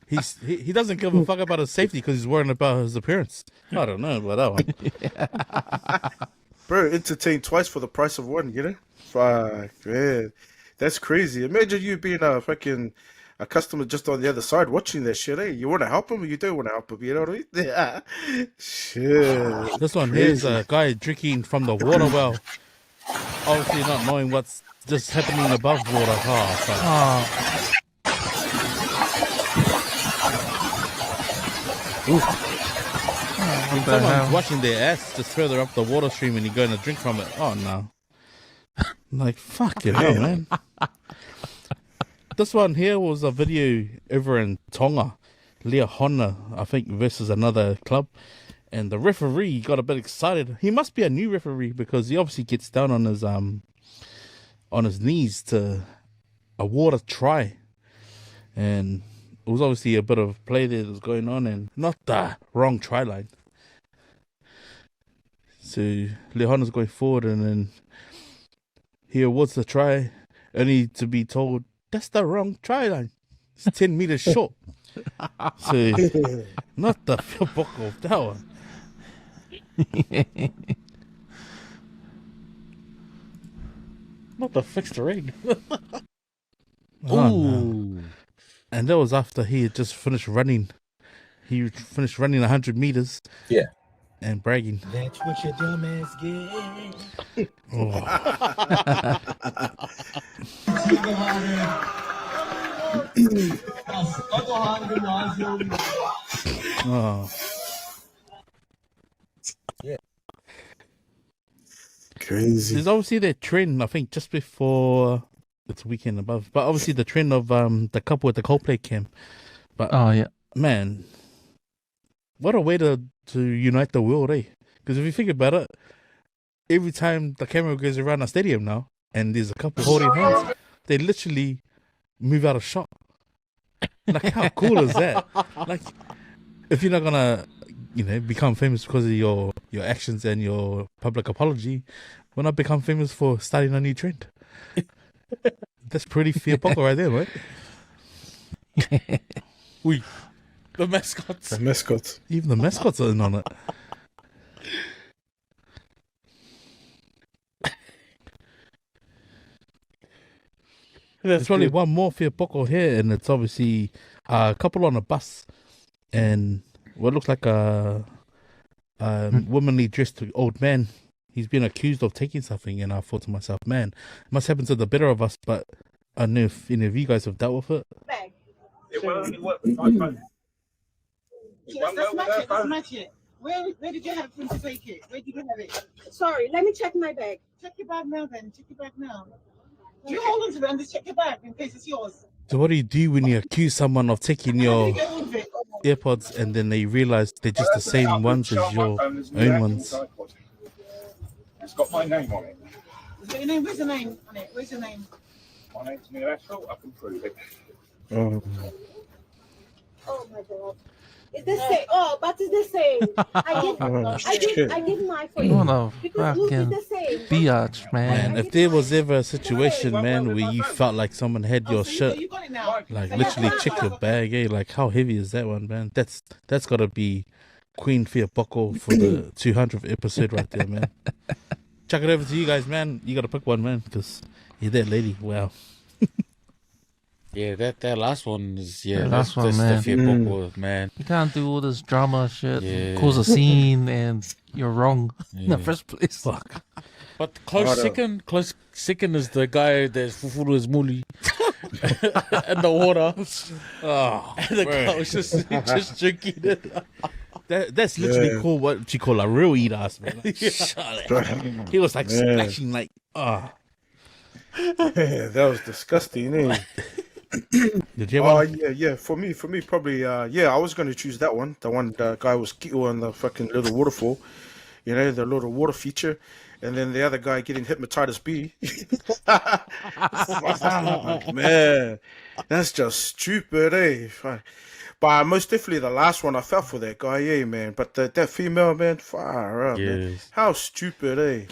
he doesn't give a fuck about his safety because he's worrying about his appearance. I don't know about that one. Bro, entertained twice for the price of one, you know? Fuck, man. That's crazy. Imagine you being a customer just on the other side watching that shit, eh? You want to help him or you don't want to help him, you know what I mean? Shit. This one here is a guy drinking from the water well, obviously not knowing what's just happening above water. Oh, fuck. What the Someone's hell? washing their ass just further up the water stream and you're going to drink from it. Oh, no. Like, fuck it, hell, man. This one here was a video over in Tonga, Leahona, I think, versus another club. And the referee got a bit excited. He must be a new referee because he obviously gets down on his knees to award a try. And it was obviously a bit of play there that was going on and not the wrong try line. So Lehona's going forward and then he awards the try only to be told that's the wrong try line. It's 10 meters short. So not the Fia Poko of that one. Not the fixed ring. Oh, no. And that was after he had just finished running. He finished running 100 meters. Yeah. And bragging. That's what your dumb ass get. Oh. Crazy. There's obviously that trend, I think, just before it's weekend above. But obviously the trend of the couple at the Coldplay camp. But Oh yeah. man, what a way to unite the world, eh? Because if you think about it, every time the camera goes around a stadium now, and there's a couple holding hands, they literally move out of shot. Like, how cool is that? Like, if you're not gonna, become famous because of your actions and your public apology, why not become famous for starting a new trend? That's pretty Fia Poko right there, right? The mascots. The mascots. Even the mascots are in on it. There's only one more Fia Poko here, and it's obviously a couple on a bus, and what looks like a womanly dressed old man. He's been accused of taking something, and I thought to myself, man, it must happen to the better of us, but I don't know if any of you guys have dealt with it. It won't only work with my phone. Let's match it. Where did you have him to take it? Where did you have it? Sorry, let me check my bag. Check your bag now then. Check your bag now. You hold on to it and just check your bag in case it's yours. So what do you do when you accuse someone of taking your AirPods and then they realize they're just the same ones as your own ones? It's got my name on it. Is it your name? Where's the name on it? Where's your name? My name's Neil Ashford. I can prove it. Oh my God. It's the same. Oh, but it's the same. I did mine for you. Oh no, Because look, fucking it's the same. biatch, man. Man, if there was ever a situation, man, where you felt like someone had your shit, You got it now. like literally check your bag, eh? Like, how heavy is that one, man? That's gotta be Queen Fia Poko for the 200th episode right there, man. Chuck it over to you guys, man. You gotta pick one, man, because you're that lady. Wow. Yeah, that last one is last one, that's man. the Fia Poko, man. You can't do all this drama shit, Yeah. cause a scene, and you're wrong in the Yeah. first place. Fuck. But close second is the guy that's fufuru his muli in the water. Oh, And the guy was just drinking it. that's literally called what you call a real eat ass, man. Like, he was like splashing, like, Yeah, that was disgusting, eh? Did you have one? Yeah. For me, probably. I was going to choose that one. The guy was Kito on the fucking little waterfall, the little water feature, and then the other guy getting hepatitis B. Man, that's just stupid, eh? But most definitely the last one, I felt for that guy, yeah, man. But that female, man, far out, man. Yes. How stupid, eh?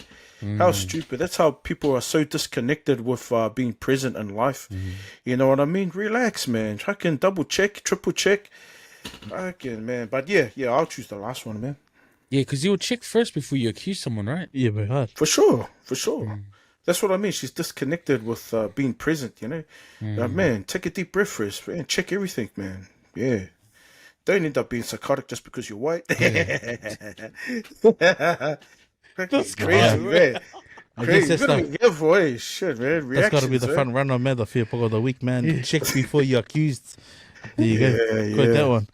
How stupid. That's how people are so disconnected with being present in life. You know what I mean? Relax, man. I can double check, triple check. Fucking, man. But yeah, I'll choose the last one, man. Yeah, because you'll check first before you accuse someone, right? Yeah, very hard. For sure. That's what I mean. She's disconnected with being present, man, take a deep breath first, man. Check everything, man. Yeah. Don't end up being psychotic just because you're white. That's crazy, man. I guess that's Shit, man. That's got to be Reactions, the man. front runner, man. The Fia Poko of the week, man. Check before you're accused. There you go. Yeah, Got yeah. that one.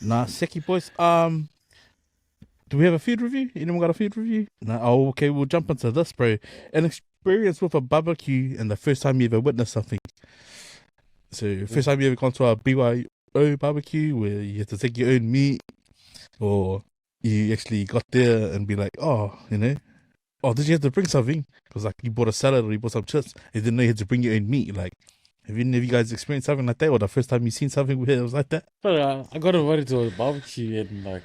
Nah, Seki boys. Do we have a feed review? Anyone got a feed review? No. Oh, okay. We'll jump into this, bro. An experience with a barbecue and the first time you ever witnessed something. So, first time you ever gone to a BYO barbecue where you have to take your own meat, or you actually got there and be like, oh, did you have to bring something? Because like you bought a salad or you bought some chips, you didn't know you had to bring your own meat. Like, have any of you guys experienced something like that, or the first time you seen something where it was like that? But I got invited to a barbecue and I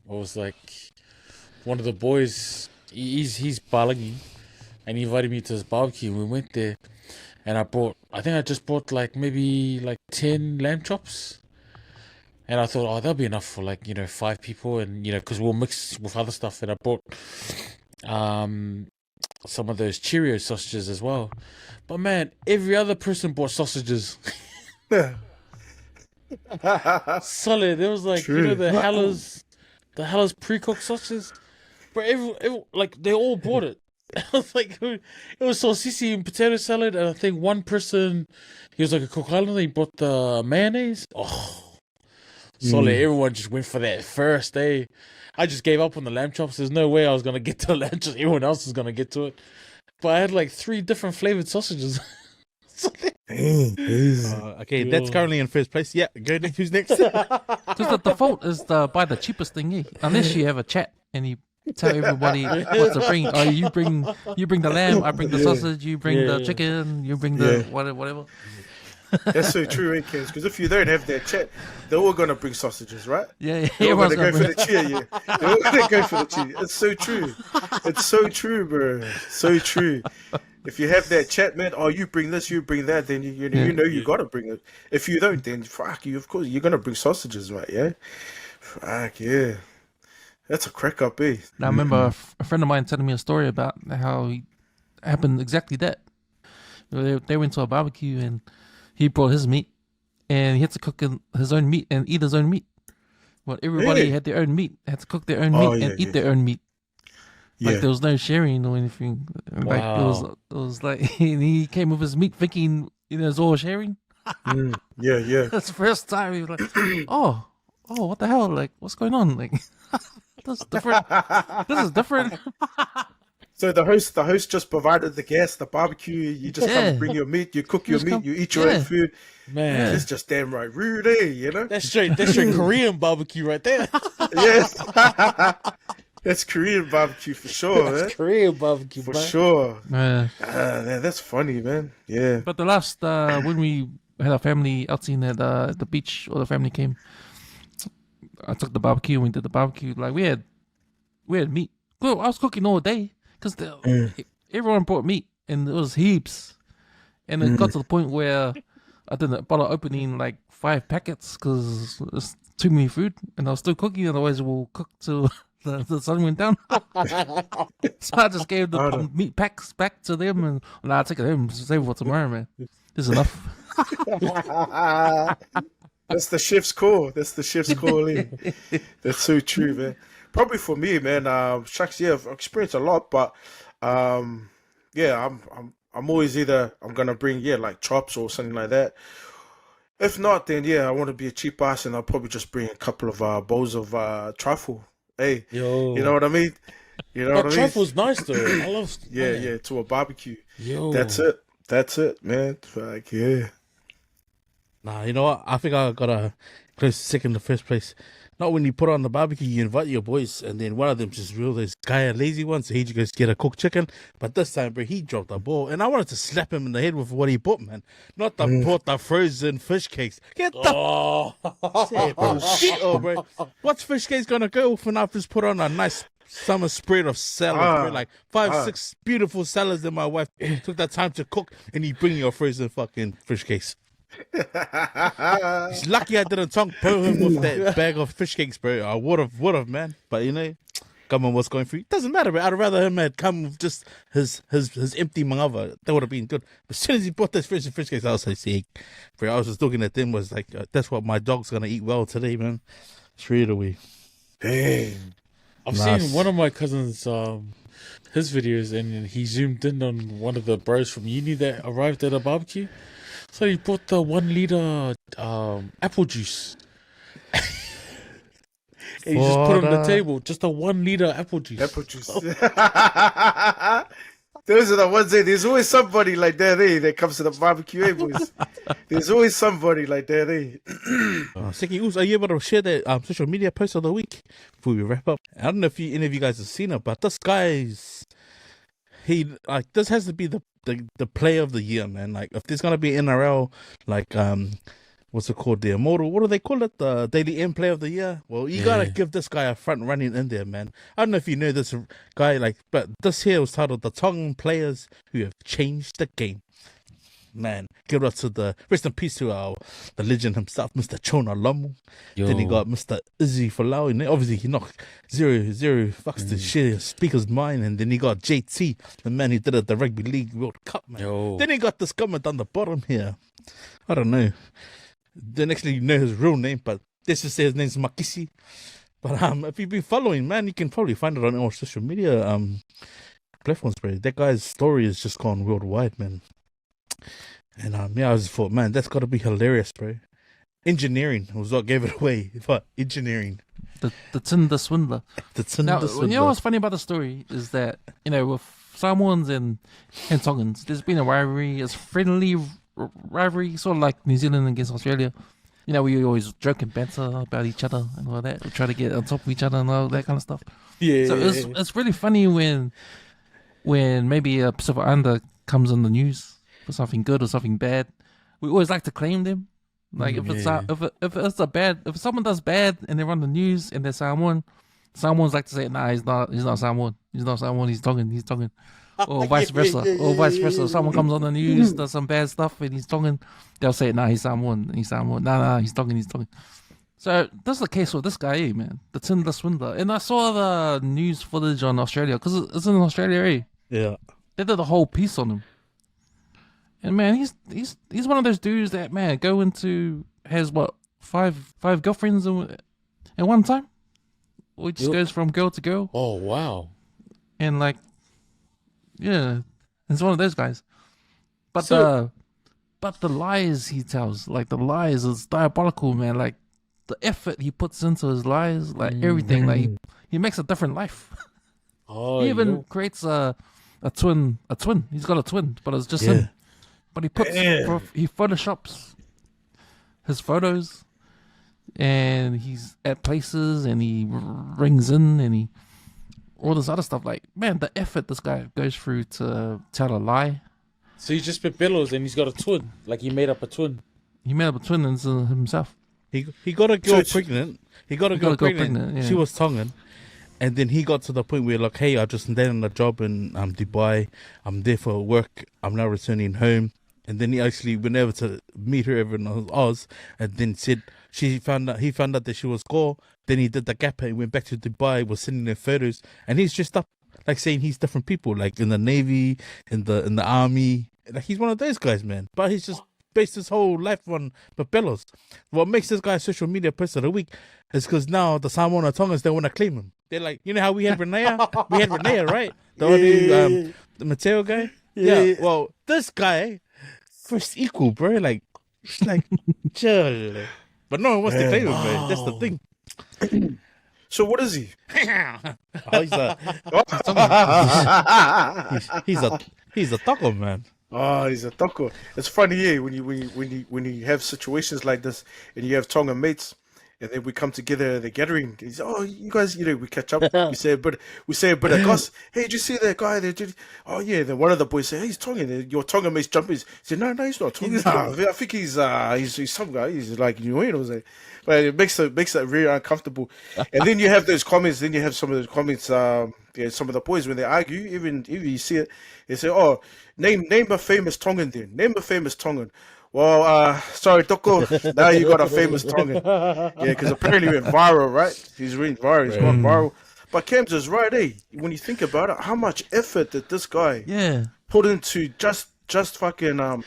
was like, one of the boys, he's Palangi, and he invited me to his barbecue. We went there, and I think I just bought maybe 10 lamb chops. And I thought, that'll be enough for 5 people, and because we'll mix with other stuff. And I bought some of those Cheerio sausages as well. But man, every other person bought sausages. Solid. It was True. the Haller's pre-cooked sausages. But they all bought it. I was like, it was sausage and potato salad, and I think one person, he was like a Cook Islander, he bought the mayonnaise. Oh. Solid. Everyone just went for that first day. I just gave up on the lamb chops. There's no way I was gonna get to the lamb chops. Everyone else was gonna get to it. But I had 3 different flavored sausages. Okay, that's currently in first place. Yeah, go next. Who's next? Because the default is buy the cheapest thing, eh? Unless you have a chat and you tell everybody what to bring. Oh, you bring the lamb, I bring the sausage, you bring the chicken, you bring the whatever. That's so true, eh, kids? Because if you don't have that chat, they're all gonna bring sausages, right? Yeah, They're all everyone's gonna go gonna for the cheer, yeah. They're all gonna go for the cheer. It's so true. It's so true, bro. So true. If you have that chat, man, oh, you bring this, you bring that, then you know you gotta bring it. If you don't, then fuck you. Of course, you're gonna bring sausages, right? Yeah. Fuck yeah. That's a crack up, eh? Now, I remember a friend of mine telling me a story about how it happened exactly that. They went to a barbecue and he brought his meat and he had to cook his own meat and eat his own meat. Well, everybody Really? had their own meat, had to cook their own meat and eat their own meat. Like there was no sharing or anything. Like it was like he came with his meat thinking it was all sharing. Yeah. That's the first time he was like, oh, what the hell? Like, what's going on? Like, this is different. This is different. So the host just provided the gas, the barbecue. You just come and bring your meat, you cook your meat, you eat your own food. Man, it's just damn right rude, eh? You know? That's straight Korean barbecue right there. Yes. That's Korean barbecue for sure, man. Korean barbecue, for man. sure. Man, that's funny, man. Yeah. But the last when we had our family outing at the beach, all the family came. I took the barbecue and we did the barbecue. Like we had meat. Well, I was cooking all day because everyone brought meat and it was heaps. And it got to the point where I didn't bother opening like 5 packets because it's too many food, and I was still cooking. Otherwise, we'll cook till the sun went down. So I just gave the meat packs back to them, and I'll take it home, save it for tomorrow, man. This is enough. That's the chef's call. That's the chef's call. That's so true, man. Probably for me, man. Shucks, yeah, I've experienced a lot, but yeah, I'm always either I'm gonna bring like chops or something like that. If not, then yeah, I want to be a cheap ass, and I'll probably just bring a couple of bowls of truffle. Hey, yo, you know what I mean? You know what I mean? Truffle's nice though. I love. Yeah, to a barbecue. Yo, that's it, man. Like, yeah. Nah, you know what? I think I got a close second to first place. Not when you put on the barbecue, you invite your boys, and then one of them just realized guy a lazy one, so he just get a cooked chicken. But this time, bro, he dropped the ball, and I wanted to slap him in the head with what he bought, man. Not bought the frozen fish cakes. Get the bro. What's fish cakes gonna go for? Now just put on a nice summer spread of salads, bro. Like 5-6 beautiful salads that my wife took that time to cook, and you bring your frozen fucking fish cakes. He's lucky I didn't tongue pull him with that bag of fish cakes, bro. I would have, man. But you know, come on, what's going through? Doesn't matter, bro. I'd rather him had come with just his empty mangava. That would have been good. But as soon as he bought this fish cakes, I was like, see, bro. I was just looking at them, was like, that's what my dog's gonna eat well today, man. Straight away. Damn. I've seen one of my cousins, his videos, and he zoomed in on one of the bros from uni that arrived at a barbecue. So he brought the 1 liter apple juice. And he just put on the table just a 1 liter apple juice. Apple juice. Those are the ones that there's always somebody like that, that comes to the barbecue, boys. There's always somebody like that, Seki Oos, are you able to share that social media post of the week before we wrap up? I don't know if any of you guys have seen it, but this guy's this has to be the play of the year, man. Like, if there's gonna be NRL, like what's it called, the Immortal, what do they call it, the Daily M play of the year? Well, you gotta give this guy a front running in there, man. I don't know if you know this guy, like, but this here was titled The Tongan Players Who Have Changed the Game. Man, give it up to the rest in peace to the legend himself, Mr. Chona Lomu. Then he got Mr. Izzy Folau, and obviously he knocked zero fucks to share speaker's mind. And then he got JT, the man who did it at the Rugby League World Cup, man. Then he got this comment on the bottom here. I don't know. Then actually you know his real name, but let's just say his name's Makisi. But if you've been following, man, you can probably find it on our social media platforms, bro. That guy's story has just gone worldwide, man. And I just thought, man, that's got to be hilarious, bro. Engineering was what gave it away, but engineering. The Tinder Swindler. The Tinder Swindler. You know what's funny about the story is that, you know, with Samoans and Tongans, there's been a rivalry. It's friendly rivalry, sort of like New Zealand against Australia. You know, we always joke and banter about each other and all that. We try to get on top of each other and all that kind of stuff. Yeah. So it's really funny when maybe a Pacific Islander comes on the news for something good or something bad. We always like to claim them. Like if someone does bad and they're on the news and they're Samoan's like to say, nah, he's not Samoan. He's not Samoan. He's Tongan. Or vice versa. If someone comes on the news, does some bad stuff and he's Tongan, they'll say, nah, he's Samoan. Nah, he's Tongan. So that's the case with this guy, man, the Tinder Swindler. And I saw the news footage on Australia because it's in Australia, eh? Yeah. They did a whole piece on him. And man, he's one of those dudes that, man, has what, five girlfriends at one time? Or just goes from girl to girl. Oh wow. And like, yeah, it's one of those guys. But the lies he tells, like the lies is diabolical, man. Like the effort he puts into his lies, like everything, like he makes a different life. Oh, He even creates a twin. He's got a twin, but it's just him. But he photoshops his photos, and he's at places, and he rings in, and he all this other stuff. Like, man, the effort this guy goes through to tell a lie. So he just spit billows and he's got a twin. Like he made up a twin. He made up a twin into himself. He got a girl pregnant. He got a girl pregnant. Yeah. She was Tongan. And then he got to the point where, like, hey, I just landed a job in Dubai. I'm there for work. I'm now returning home. And then he actually went over to meet her over in Oz, and then said he found out that she was Gore. Then he did the gap and went back to Dubai, was sending her photos, and he's dressed up like saying he's different people, like in the Navy, in the Army. Like he's one of those guys, man. But he's just based his whole life on Papelos. What makes this guy a social media person of the week is because now the Samoan and Tongans don't want to claim him. They're like, you know how we had Renea? We had Renea, right? The one who, the Mateo guy? Yeah. Well, this guy, first equal, bro. Like, it's like, chill. But no one wants to claim him, man. That's the thing. So what is he? He's a taco, man. Oh, he's a taco. It's funny, yeah, when you have situations like this and you have Tongan mates, and then we come together at the gathering. He's, oh, you guys, we catch up. we say a bit of gossip. Hey, did you see that guy? Oh yeah. Then one of the boys say, hey, he's Tongan. Your Tongan mates jump in. He said, no, he's not Tongan. I think he's some guy. He's like but it makes it very uncomfortable. And then you have those comments. Then you have some of those comments. Some of the boys when they argue, even you see it, they say, oh, name a famous Tongan. Then name a famous Tongan. Well, sorry, Toko. Now you got a famous Tongan. Yeah, because apparently it went viral, right? He's really viral. He's gone viral. But Cam's is right, eh? When you think about it, how much effort did this guy put into just fucking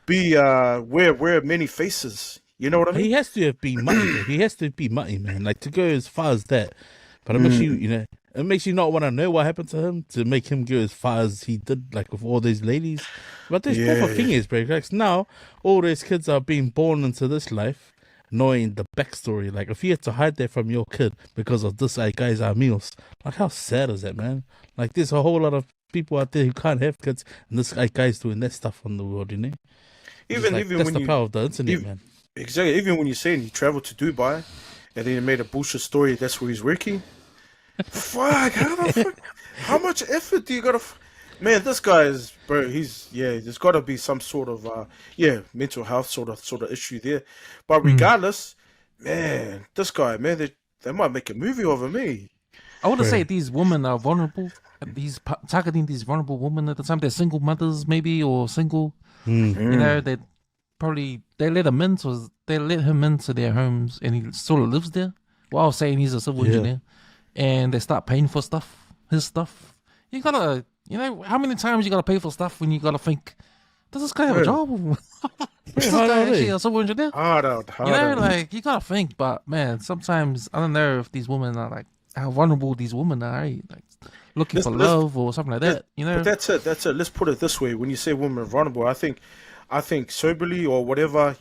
wear many faces? You know what I mean? He has to have been mutty. He has to be mutty, man. Like to go as far as that. But it makes it makes you not want to know what happened to him to make him go as far as he did, like with all those ladies. But this proper thing is, bro, like now all those kids are being born into this life knowing the backstory. Like if you had to hide that from your kid because of this guy's meals, like how sad is that, man? Like there's a whole lot of people out there who can't have kids, and this guy's doing that stuff on the world, Even that's when the power of the internet, man. Exactly. Even when you're saying he traveled to Dubai and then he made a bullshit story, that's where he's working. Fuck, how much effort do you gotta? Man, this guy is, bro. There's got to be some sort of mental health sort of issue there. But regardless, man, this guy, man, they might make a movie over me. I want to say these women are vulnerable. These targeting these vulnerable women at the time. They're single mothers, maybe, or single. They probably they let him into their homes, and he sort of lives there while saying he's a civil engineer. And they start paying for his stuff. You gotta, how many times you gotta pay for stuff when you gotta think, does this guy have a job? Is this guy actually a civil engineer? Hard out. Like you gotta think, but man, sometimes I don't know if these women are like how vulnerable these women are, right? Like looking for love or something like that. But that's it. Let's put it this way: when you say women are vulnerable, I think soberly or whatever,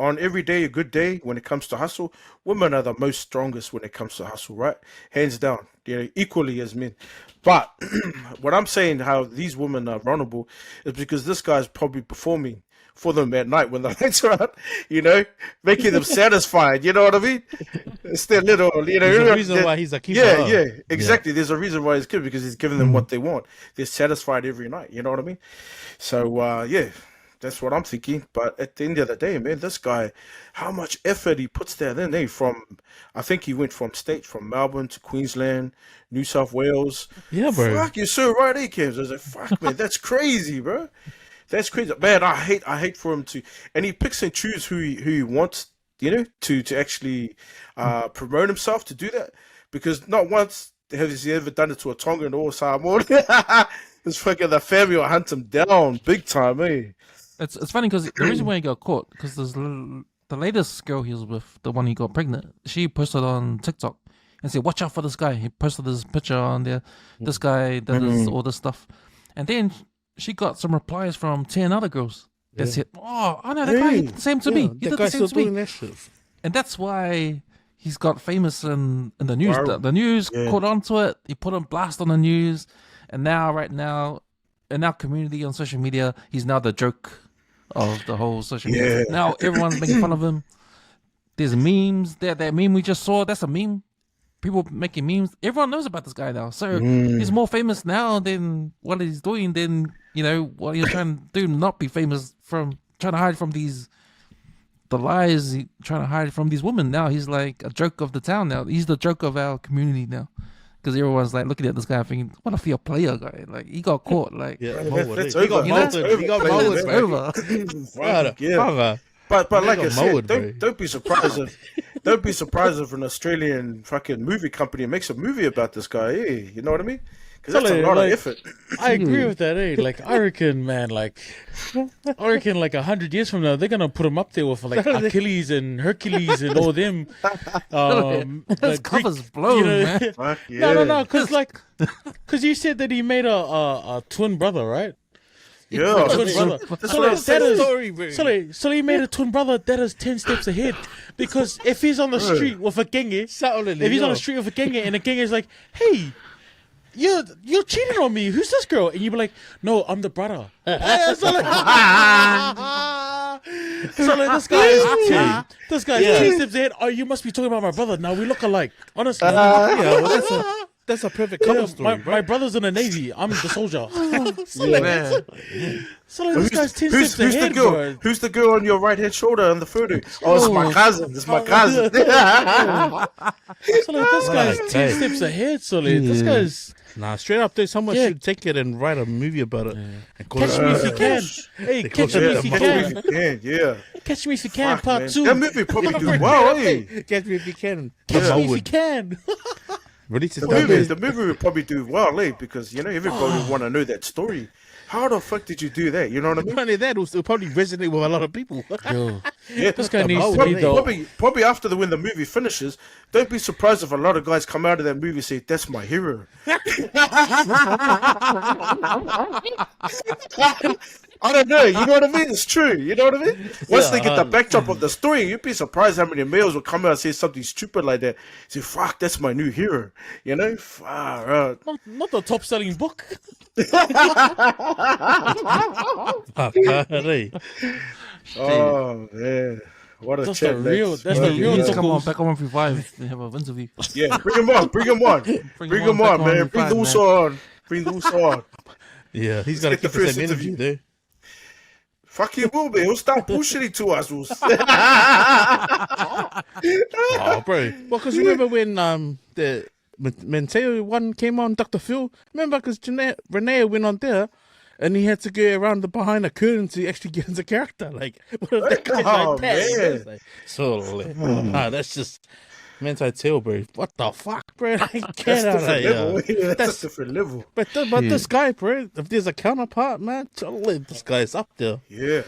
on every day, a good day, when it comes to hustle, women are the most strongest when it comes to hustle, right? Hands down, equally as men. But what I'm saying, how these women are vulnerable, is because this guy's probably performing for them at night when the lights are out, you know, making them satisfied. You know what I mean? It's their little, you know. There's a reason why he's a keeper. Yeah, exactly. There's a reason why he's keeper, because he's giving them what they want. They're satisfied every night. You know what I mean? So yeah. That's what I'm thinking. But at the end of the day, man, this guy, how much effort he puts there in, eh? I think he went from Melbourne to Queensland, New South Wales. Yeah, bro. Fuck, you're so right, eh, Cams? I was like, fuck, man, that's crazy, bro. That's crazy. Man, I hate for him to, and he picks and chooses who he wants, you know, to actually promote himself to do that. Because not once has he ever done it to a Tongan or Samoan. It's fucking the family will hunt him down big time, eh? It's funny because the reason why he got caught, because the latest girl he was with, the one he got pregnant, she posted on TikTok and said, "Watch out for this guy." He posted this picture on there. This guy does all this stuff, and then she got some replies from 10 other girls that said, "Oh, I know that guy. He did the same to me. He did the same to me." That shit. And that's why he's got famous in the news. Wow. The news caught onto it. He put him blast on the news, and right now, in our community on social media, he's now the joke of the whole social media. Yeah. Now everyone's making fun of him. There's memes. That meme we just saw, that's a meme. People making memes. Everyone knows about this guy now. So he's more famous now than what he's doing, than, you know, what he's trying to do, not be famous from, trying to hide from the lies, trying to hide from these women. Now he's like a joke of the town now. He's the joke of our community now. Because everyone's like looking at this guy thinking, what a Fia player guy. Like, he got caught. Like, Yeah, That's he got over. molded. He got molded, it's bro. over. Fuck, yeah. Brother. But like I got said, mowed, bro. don't be surprised if an Australian fucking movie company makes a movie about this guy. Eh? You know what I mean? Because that's a lot of effort. I agree with that, eh? Like, I reckon, man, like 100 years from now, they're gonna put him up there with like Achilles and Hercules and all them. This like cover's Greek- blown, you know- man. Fuck yeah. No, because you said that he made a twin brother, right? Yeah. Twin brother. That's So what I'm like, that is- Story, bro. So he made a twin brother that is 10 steps ahead. Because if he's on the street with a genge, if he's on the street with a genge and the genge is like, "Hey, you're cheating on me. Who's this girl?" And you be like, "No, I'm the brother." So like this guy is 10 steps ahead. Oh, you must be talking about my brother. Now we look alike. Honestly. Yeah, well, that's a perfect cover story, bro. My brother's in the Navy. I'm the soldier. Man. So like, this guy's 10 steps Who's the ahead, girl? bro. Who's the girl on your right hand shoulder in the photo? Oh, it's my cousin. It's my cousin. So like, this guy's 10 steps ahead. So like, this guy's... Nah, straight up there, someone should take it and write a movie about it. And call Catch it, me if you can. Hey, catch me if you can. Yeah. Catch me if you can, Fuck, part man. 2. That movie probably do well, eh? Catch me if you can. Catch me if you can. Release it The movie would probably do well, eh? Because, you know, everybody would want to know that story. How the fuck did you do that? You know what I mean? Not only that, it'll probably resonate with a lot of people. Yo, Yeah, this guy needs to be probably after when the movie finishes, don't be surprised if a lot of guys come out of that movie and say, "That's my hero." I don't know. You know what I mean? It's true. You know what I mean? Once they get the backdrop of the story, you'd be surprised how many males will come out and say something stupid like that. Say, "Fuck, that's my new hero." You know? Far out. not the top selling book. Oh man, what a That's chat, the real. Lex. That's the He real. needs to come on Tokos. back on 135 and have an interview. Yeah, bring him on. Bring him on. Bring him back on, man. on Bring the man. Uso on. Bring the Uso on. Yeah, he's got to Let's get keep the the same first energy, interview. though. Fuck he will be. He'll start bullshitting to us. Oh, bro. Well, because remember when the Menteo one came on, Dr. Phil? Remember, because Renee went on there and he had to go around behind the curtain to actually get into character. Like, what if that guy's Oh, like that? man. It's like, so, like, that's just Menteo, bro. What the fuck, bro? Like, get out of Different here. level. Yeah, that's a different level. But this guy, bro, if there's a counterpart, man, totally, this guy's up there. Yeah.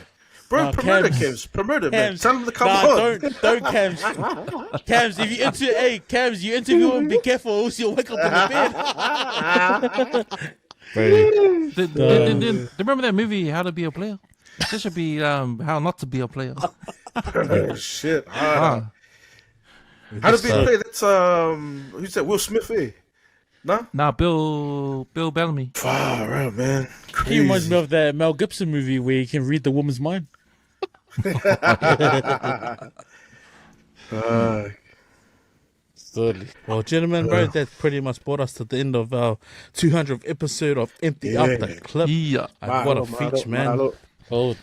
Bro, Nah, promote it, Cams. Cams. Promote it, man. Cams. Tell him to come Nah, on. don't Cams. Cams, if you Cams, you interview him, be careful, else you'll wake up in the bed. Remember that movie, How to Be a Player? This should be How Not to Be a Player. Oh, shit. Ah. How to be a player? That's who's that? Will Smith, eh? No? Nah, Bill Bellamy. Far out, man. He reminds Crazy. me of that Mel Gibson movie where you can read the woman's mind. Certainly. Well, gentlemen, bro, that pretty much brought us to the end of our 200th episode of Empty Out the Clip. Yeah. What a feature, man. Oh,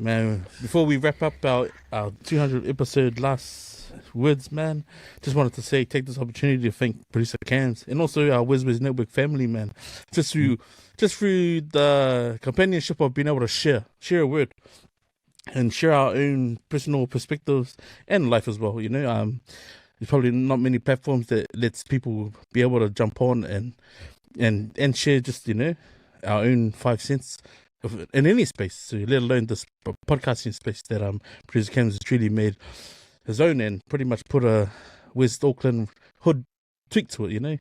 Man, before we wrap up our 200th episode, last words, man, just wanted to take this opportunity to thank producer Cams and also our Wiz Network family, man. Just through the companionship of being able to share a word and share our own personal perspectives and life as well. You know, there's probably not many platforms that lets people be able to jump on and share just, you know, our own 5 cents in any space, so let alone this podcasting space that producer Cams has truly made his own and pretty much put a West Auckland hood tweak to it, you know.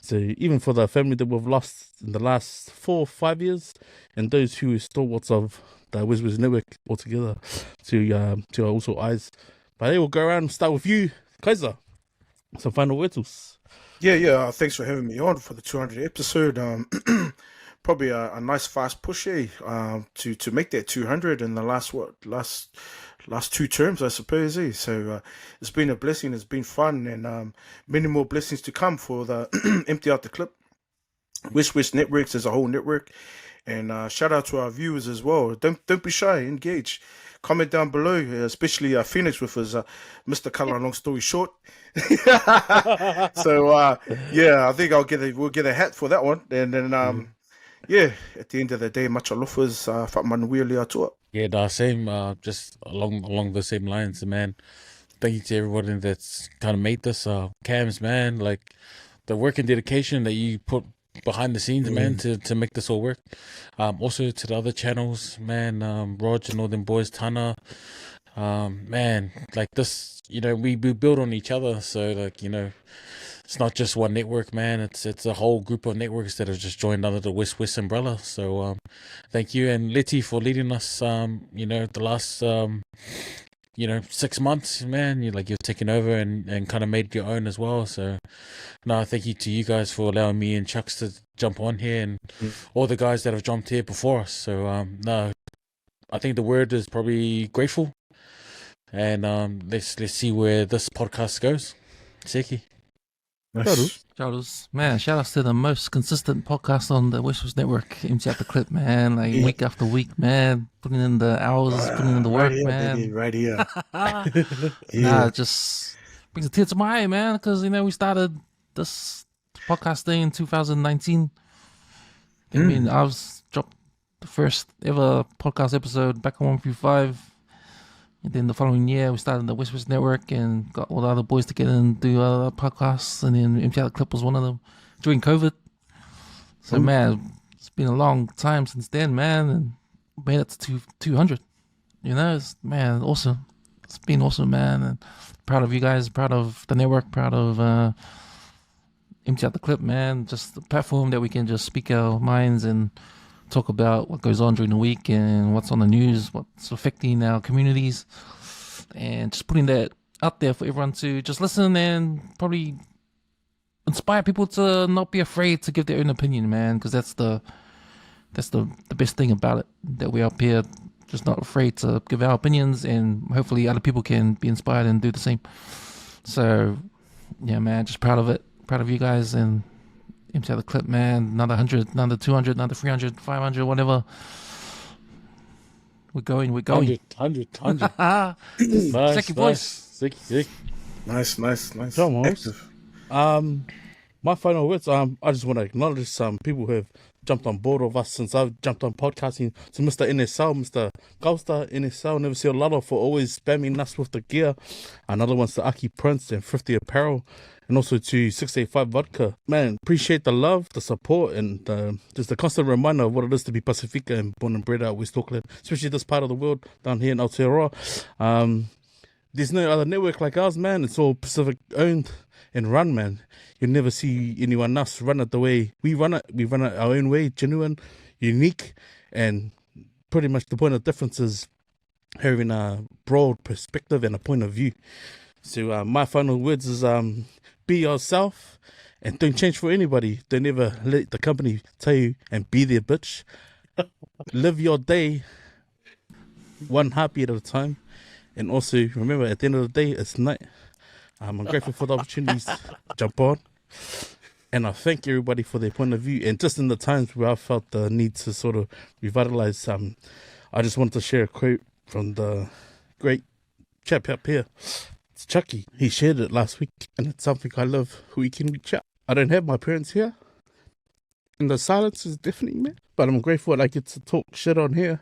So even for the family that we've lost in the last 4 or 5 years, and those who are stalwarts of the Wiz Network altogether, to our also eyes. But they will go around and start with you, Kaiser. Some final words. Yeah. Thanks for having me on for the 200th episode. Probably a nice fast push, to make that 200 in the last 2 terms, I suppose, So it's been a blessing, it's been fun, and many more blessings to come for the Empty Out the Clip. West Networks as a whole network, and shout out to our viewers as well. Don't be shy, engage. Comment down below, especially Phoenix with his Mr. Color. Long story short, so I think we'll get a hat for that one, and then at the end of the day, much alofa's whakamanuia atua. yeah, nah, same. Just along the same lines, man. Thank you to everybody that's kind of made this. Cams, man, like the work and dedication that you put behind the scenes, man, to make this all work. Also to the other channels, man, Rog and all them boys, Tana, man, like this, you know, we build on each other. So like, you know, it's not just one network, man. It's a whole group of networks that have just joined under the West umbrella. So thank you, and Letty for leading us. You know, the last 6 months, man. You've taken over and kind of made your own as well. So no, thank you to you guys for allowing me and Chucks to jump on here, and all the guys that have jumped here before us. So no, I think the word is probably grateful, and let's see where this podcast goes. Seki. Nice. Shout outs to the most consistent podcast on the West Coast Network, Empty Out the Clip, man. Like week after week, man. Putting in the hours, putting in the work, man. Baby, right here. Nah, it just brings a tear to my eye, man, because, you know, we started this podcast thing in 2019. I mean, I was dropped the first ever podcast episode back on 135. And then the following year, we started the West Network and got all the other boys together and do other podcasts. And then Empty Out the Clip was one of them during COVID. So, man, it's been a long time since then, man. And made it to 200. You know, awesome. It's been awesome, man. And proud of you guys, proud of the network, proud of Empty Out the Clip, man. Just the platform that we can just speak our minds and talk about what goes on during the week and what's on the news, what's affecting our communities, and just putting that out there for everyone to just listen and probably inspire people to not be afraid to give their own opinion, man, because that's the best thing about it, that we're up here just not afraid to give our opinions, and hopefully other people can be inspired and do the same. So yeah, man, just proud of it, proud of you guys, and Empty Out the Clip, man. Another 100, another 200, another 300, 500, whatever. We're going. 100. Nice, Second voice. Sick. Nice. Almost. My final words. I just want to acknowledge some people who have jumped on board with us since I've jumped on podcasting. To Mr. NSL, Mr. Gausta, NSL, never see a lot of, for always spamming us with the gear. Another one's to Aki Prince and 50 Apparel. And also to 685 Vodka. Man, appreciate the love, the support, and just the constant reminder of what it is to be Pacifica and born and bred out West Auckland, especially this part of the world down here in Aotearoa. There's no other network like ours, man. It's all Pacific owned and run, man. You'll never see anyone else run it the way we run it. We run it our own way, genuine, unique, and pretty much the point of difference is having a broad perspective and a point of view. So my final words is be yourself and don't change for anybody. Don't ever let the company tell you and be their bitch. Live your day one heartbeat at a time. And also, remember, at the end of the day, it's night. I'm grateful for the opportunities to jump on. And I thank everybody for their point of view. And just in the times where I felt the need to sort of revitalize, I just wanted to share a quote from the great chap up here. It's Chucky. He shared it last week, and it's something I love, who he can reach out. I don't have my parents here, and the silence is deafening, man. But I'm grateful that I get to talk shit on here,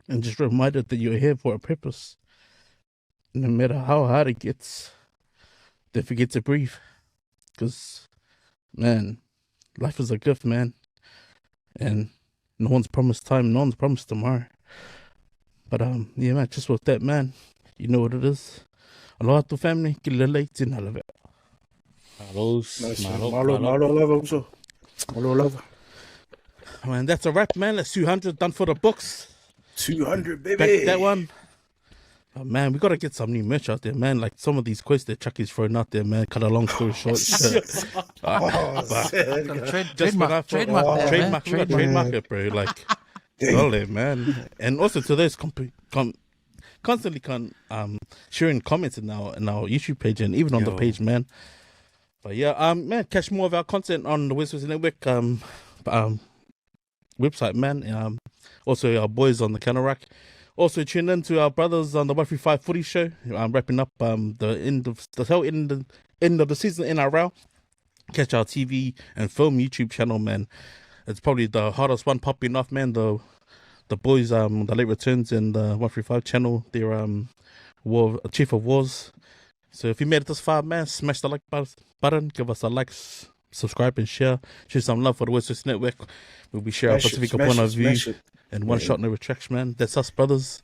and just reminded that you're here for a purpose. No matter how hard it gets, don't forget to breathe. Because, man, life is a gift, man. And no one's promised time, no one's promised tomorrow. But, yeah, man, just with that, man, you know what it is. Aloha to family, kilele tina love. Nice, malo lava also. Malo lava. Man, that's a wrap, man. That's 200 done for the books. 200, baby. Back that one. Oh, man, we got to get some new merch out there, man. Like some of these quotes that Chucky's throwing out there, man. Cut a long story short. Trademark it, bro. Like, solid, man. And also to those constantly sharing comments in our YouTube page and even on the page, man. But yeah, man, catch more of our content on the West West Network website, man. Also our boys on the Counter Rack. Also tune in to our brothers on the 135 Footy Show. I'm wrapping up the end of the season NRL. Catch our TV and film YouTube channel, man. It's probably the hardest one popping off, man. The boys, the late returns and the 135 channel. They're Chief of Wars. So if you made it this far, man, smash the like button, give us a like, subscribe and share. Show some love for the West West Network. We'll be sharing our Pacific point of view. And one shot, no retraction, man. That's us, brothers.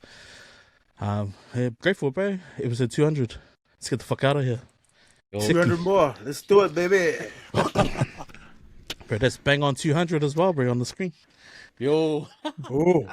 Yeah, grateful, bro. Episode 200. Let's get the fuck out of here. 200 more. Let's do it, baby. Bro, that's bang on 200 as well, bro, on the screen. Yo. Oh.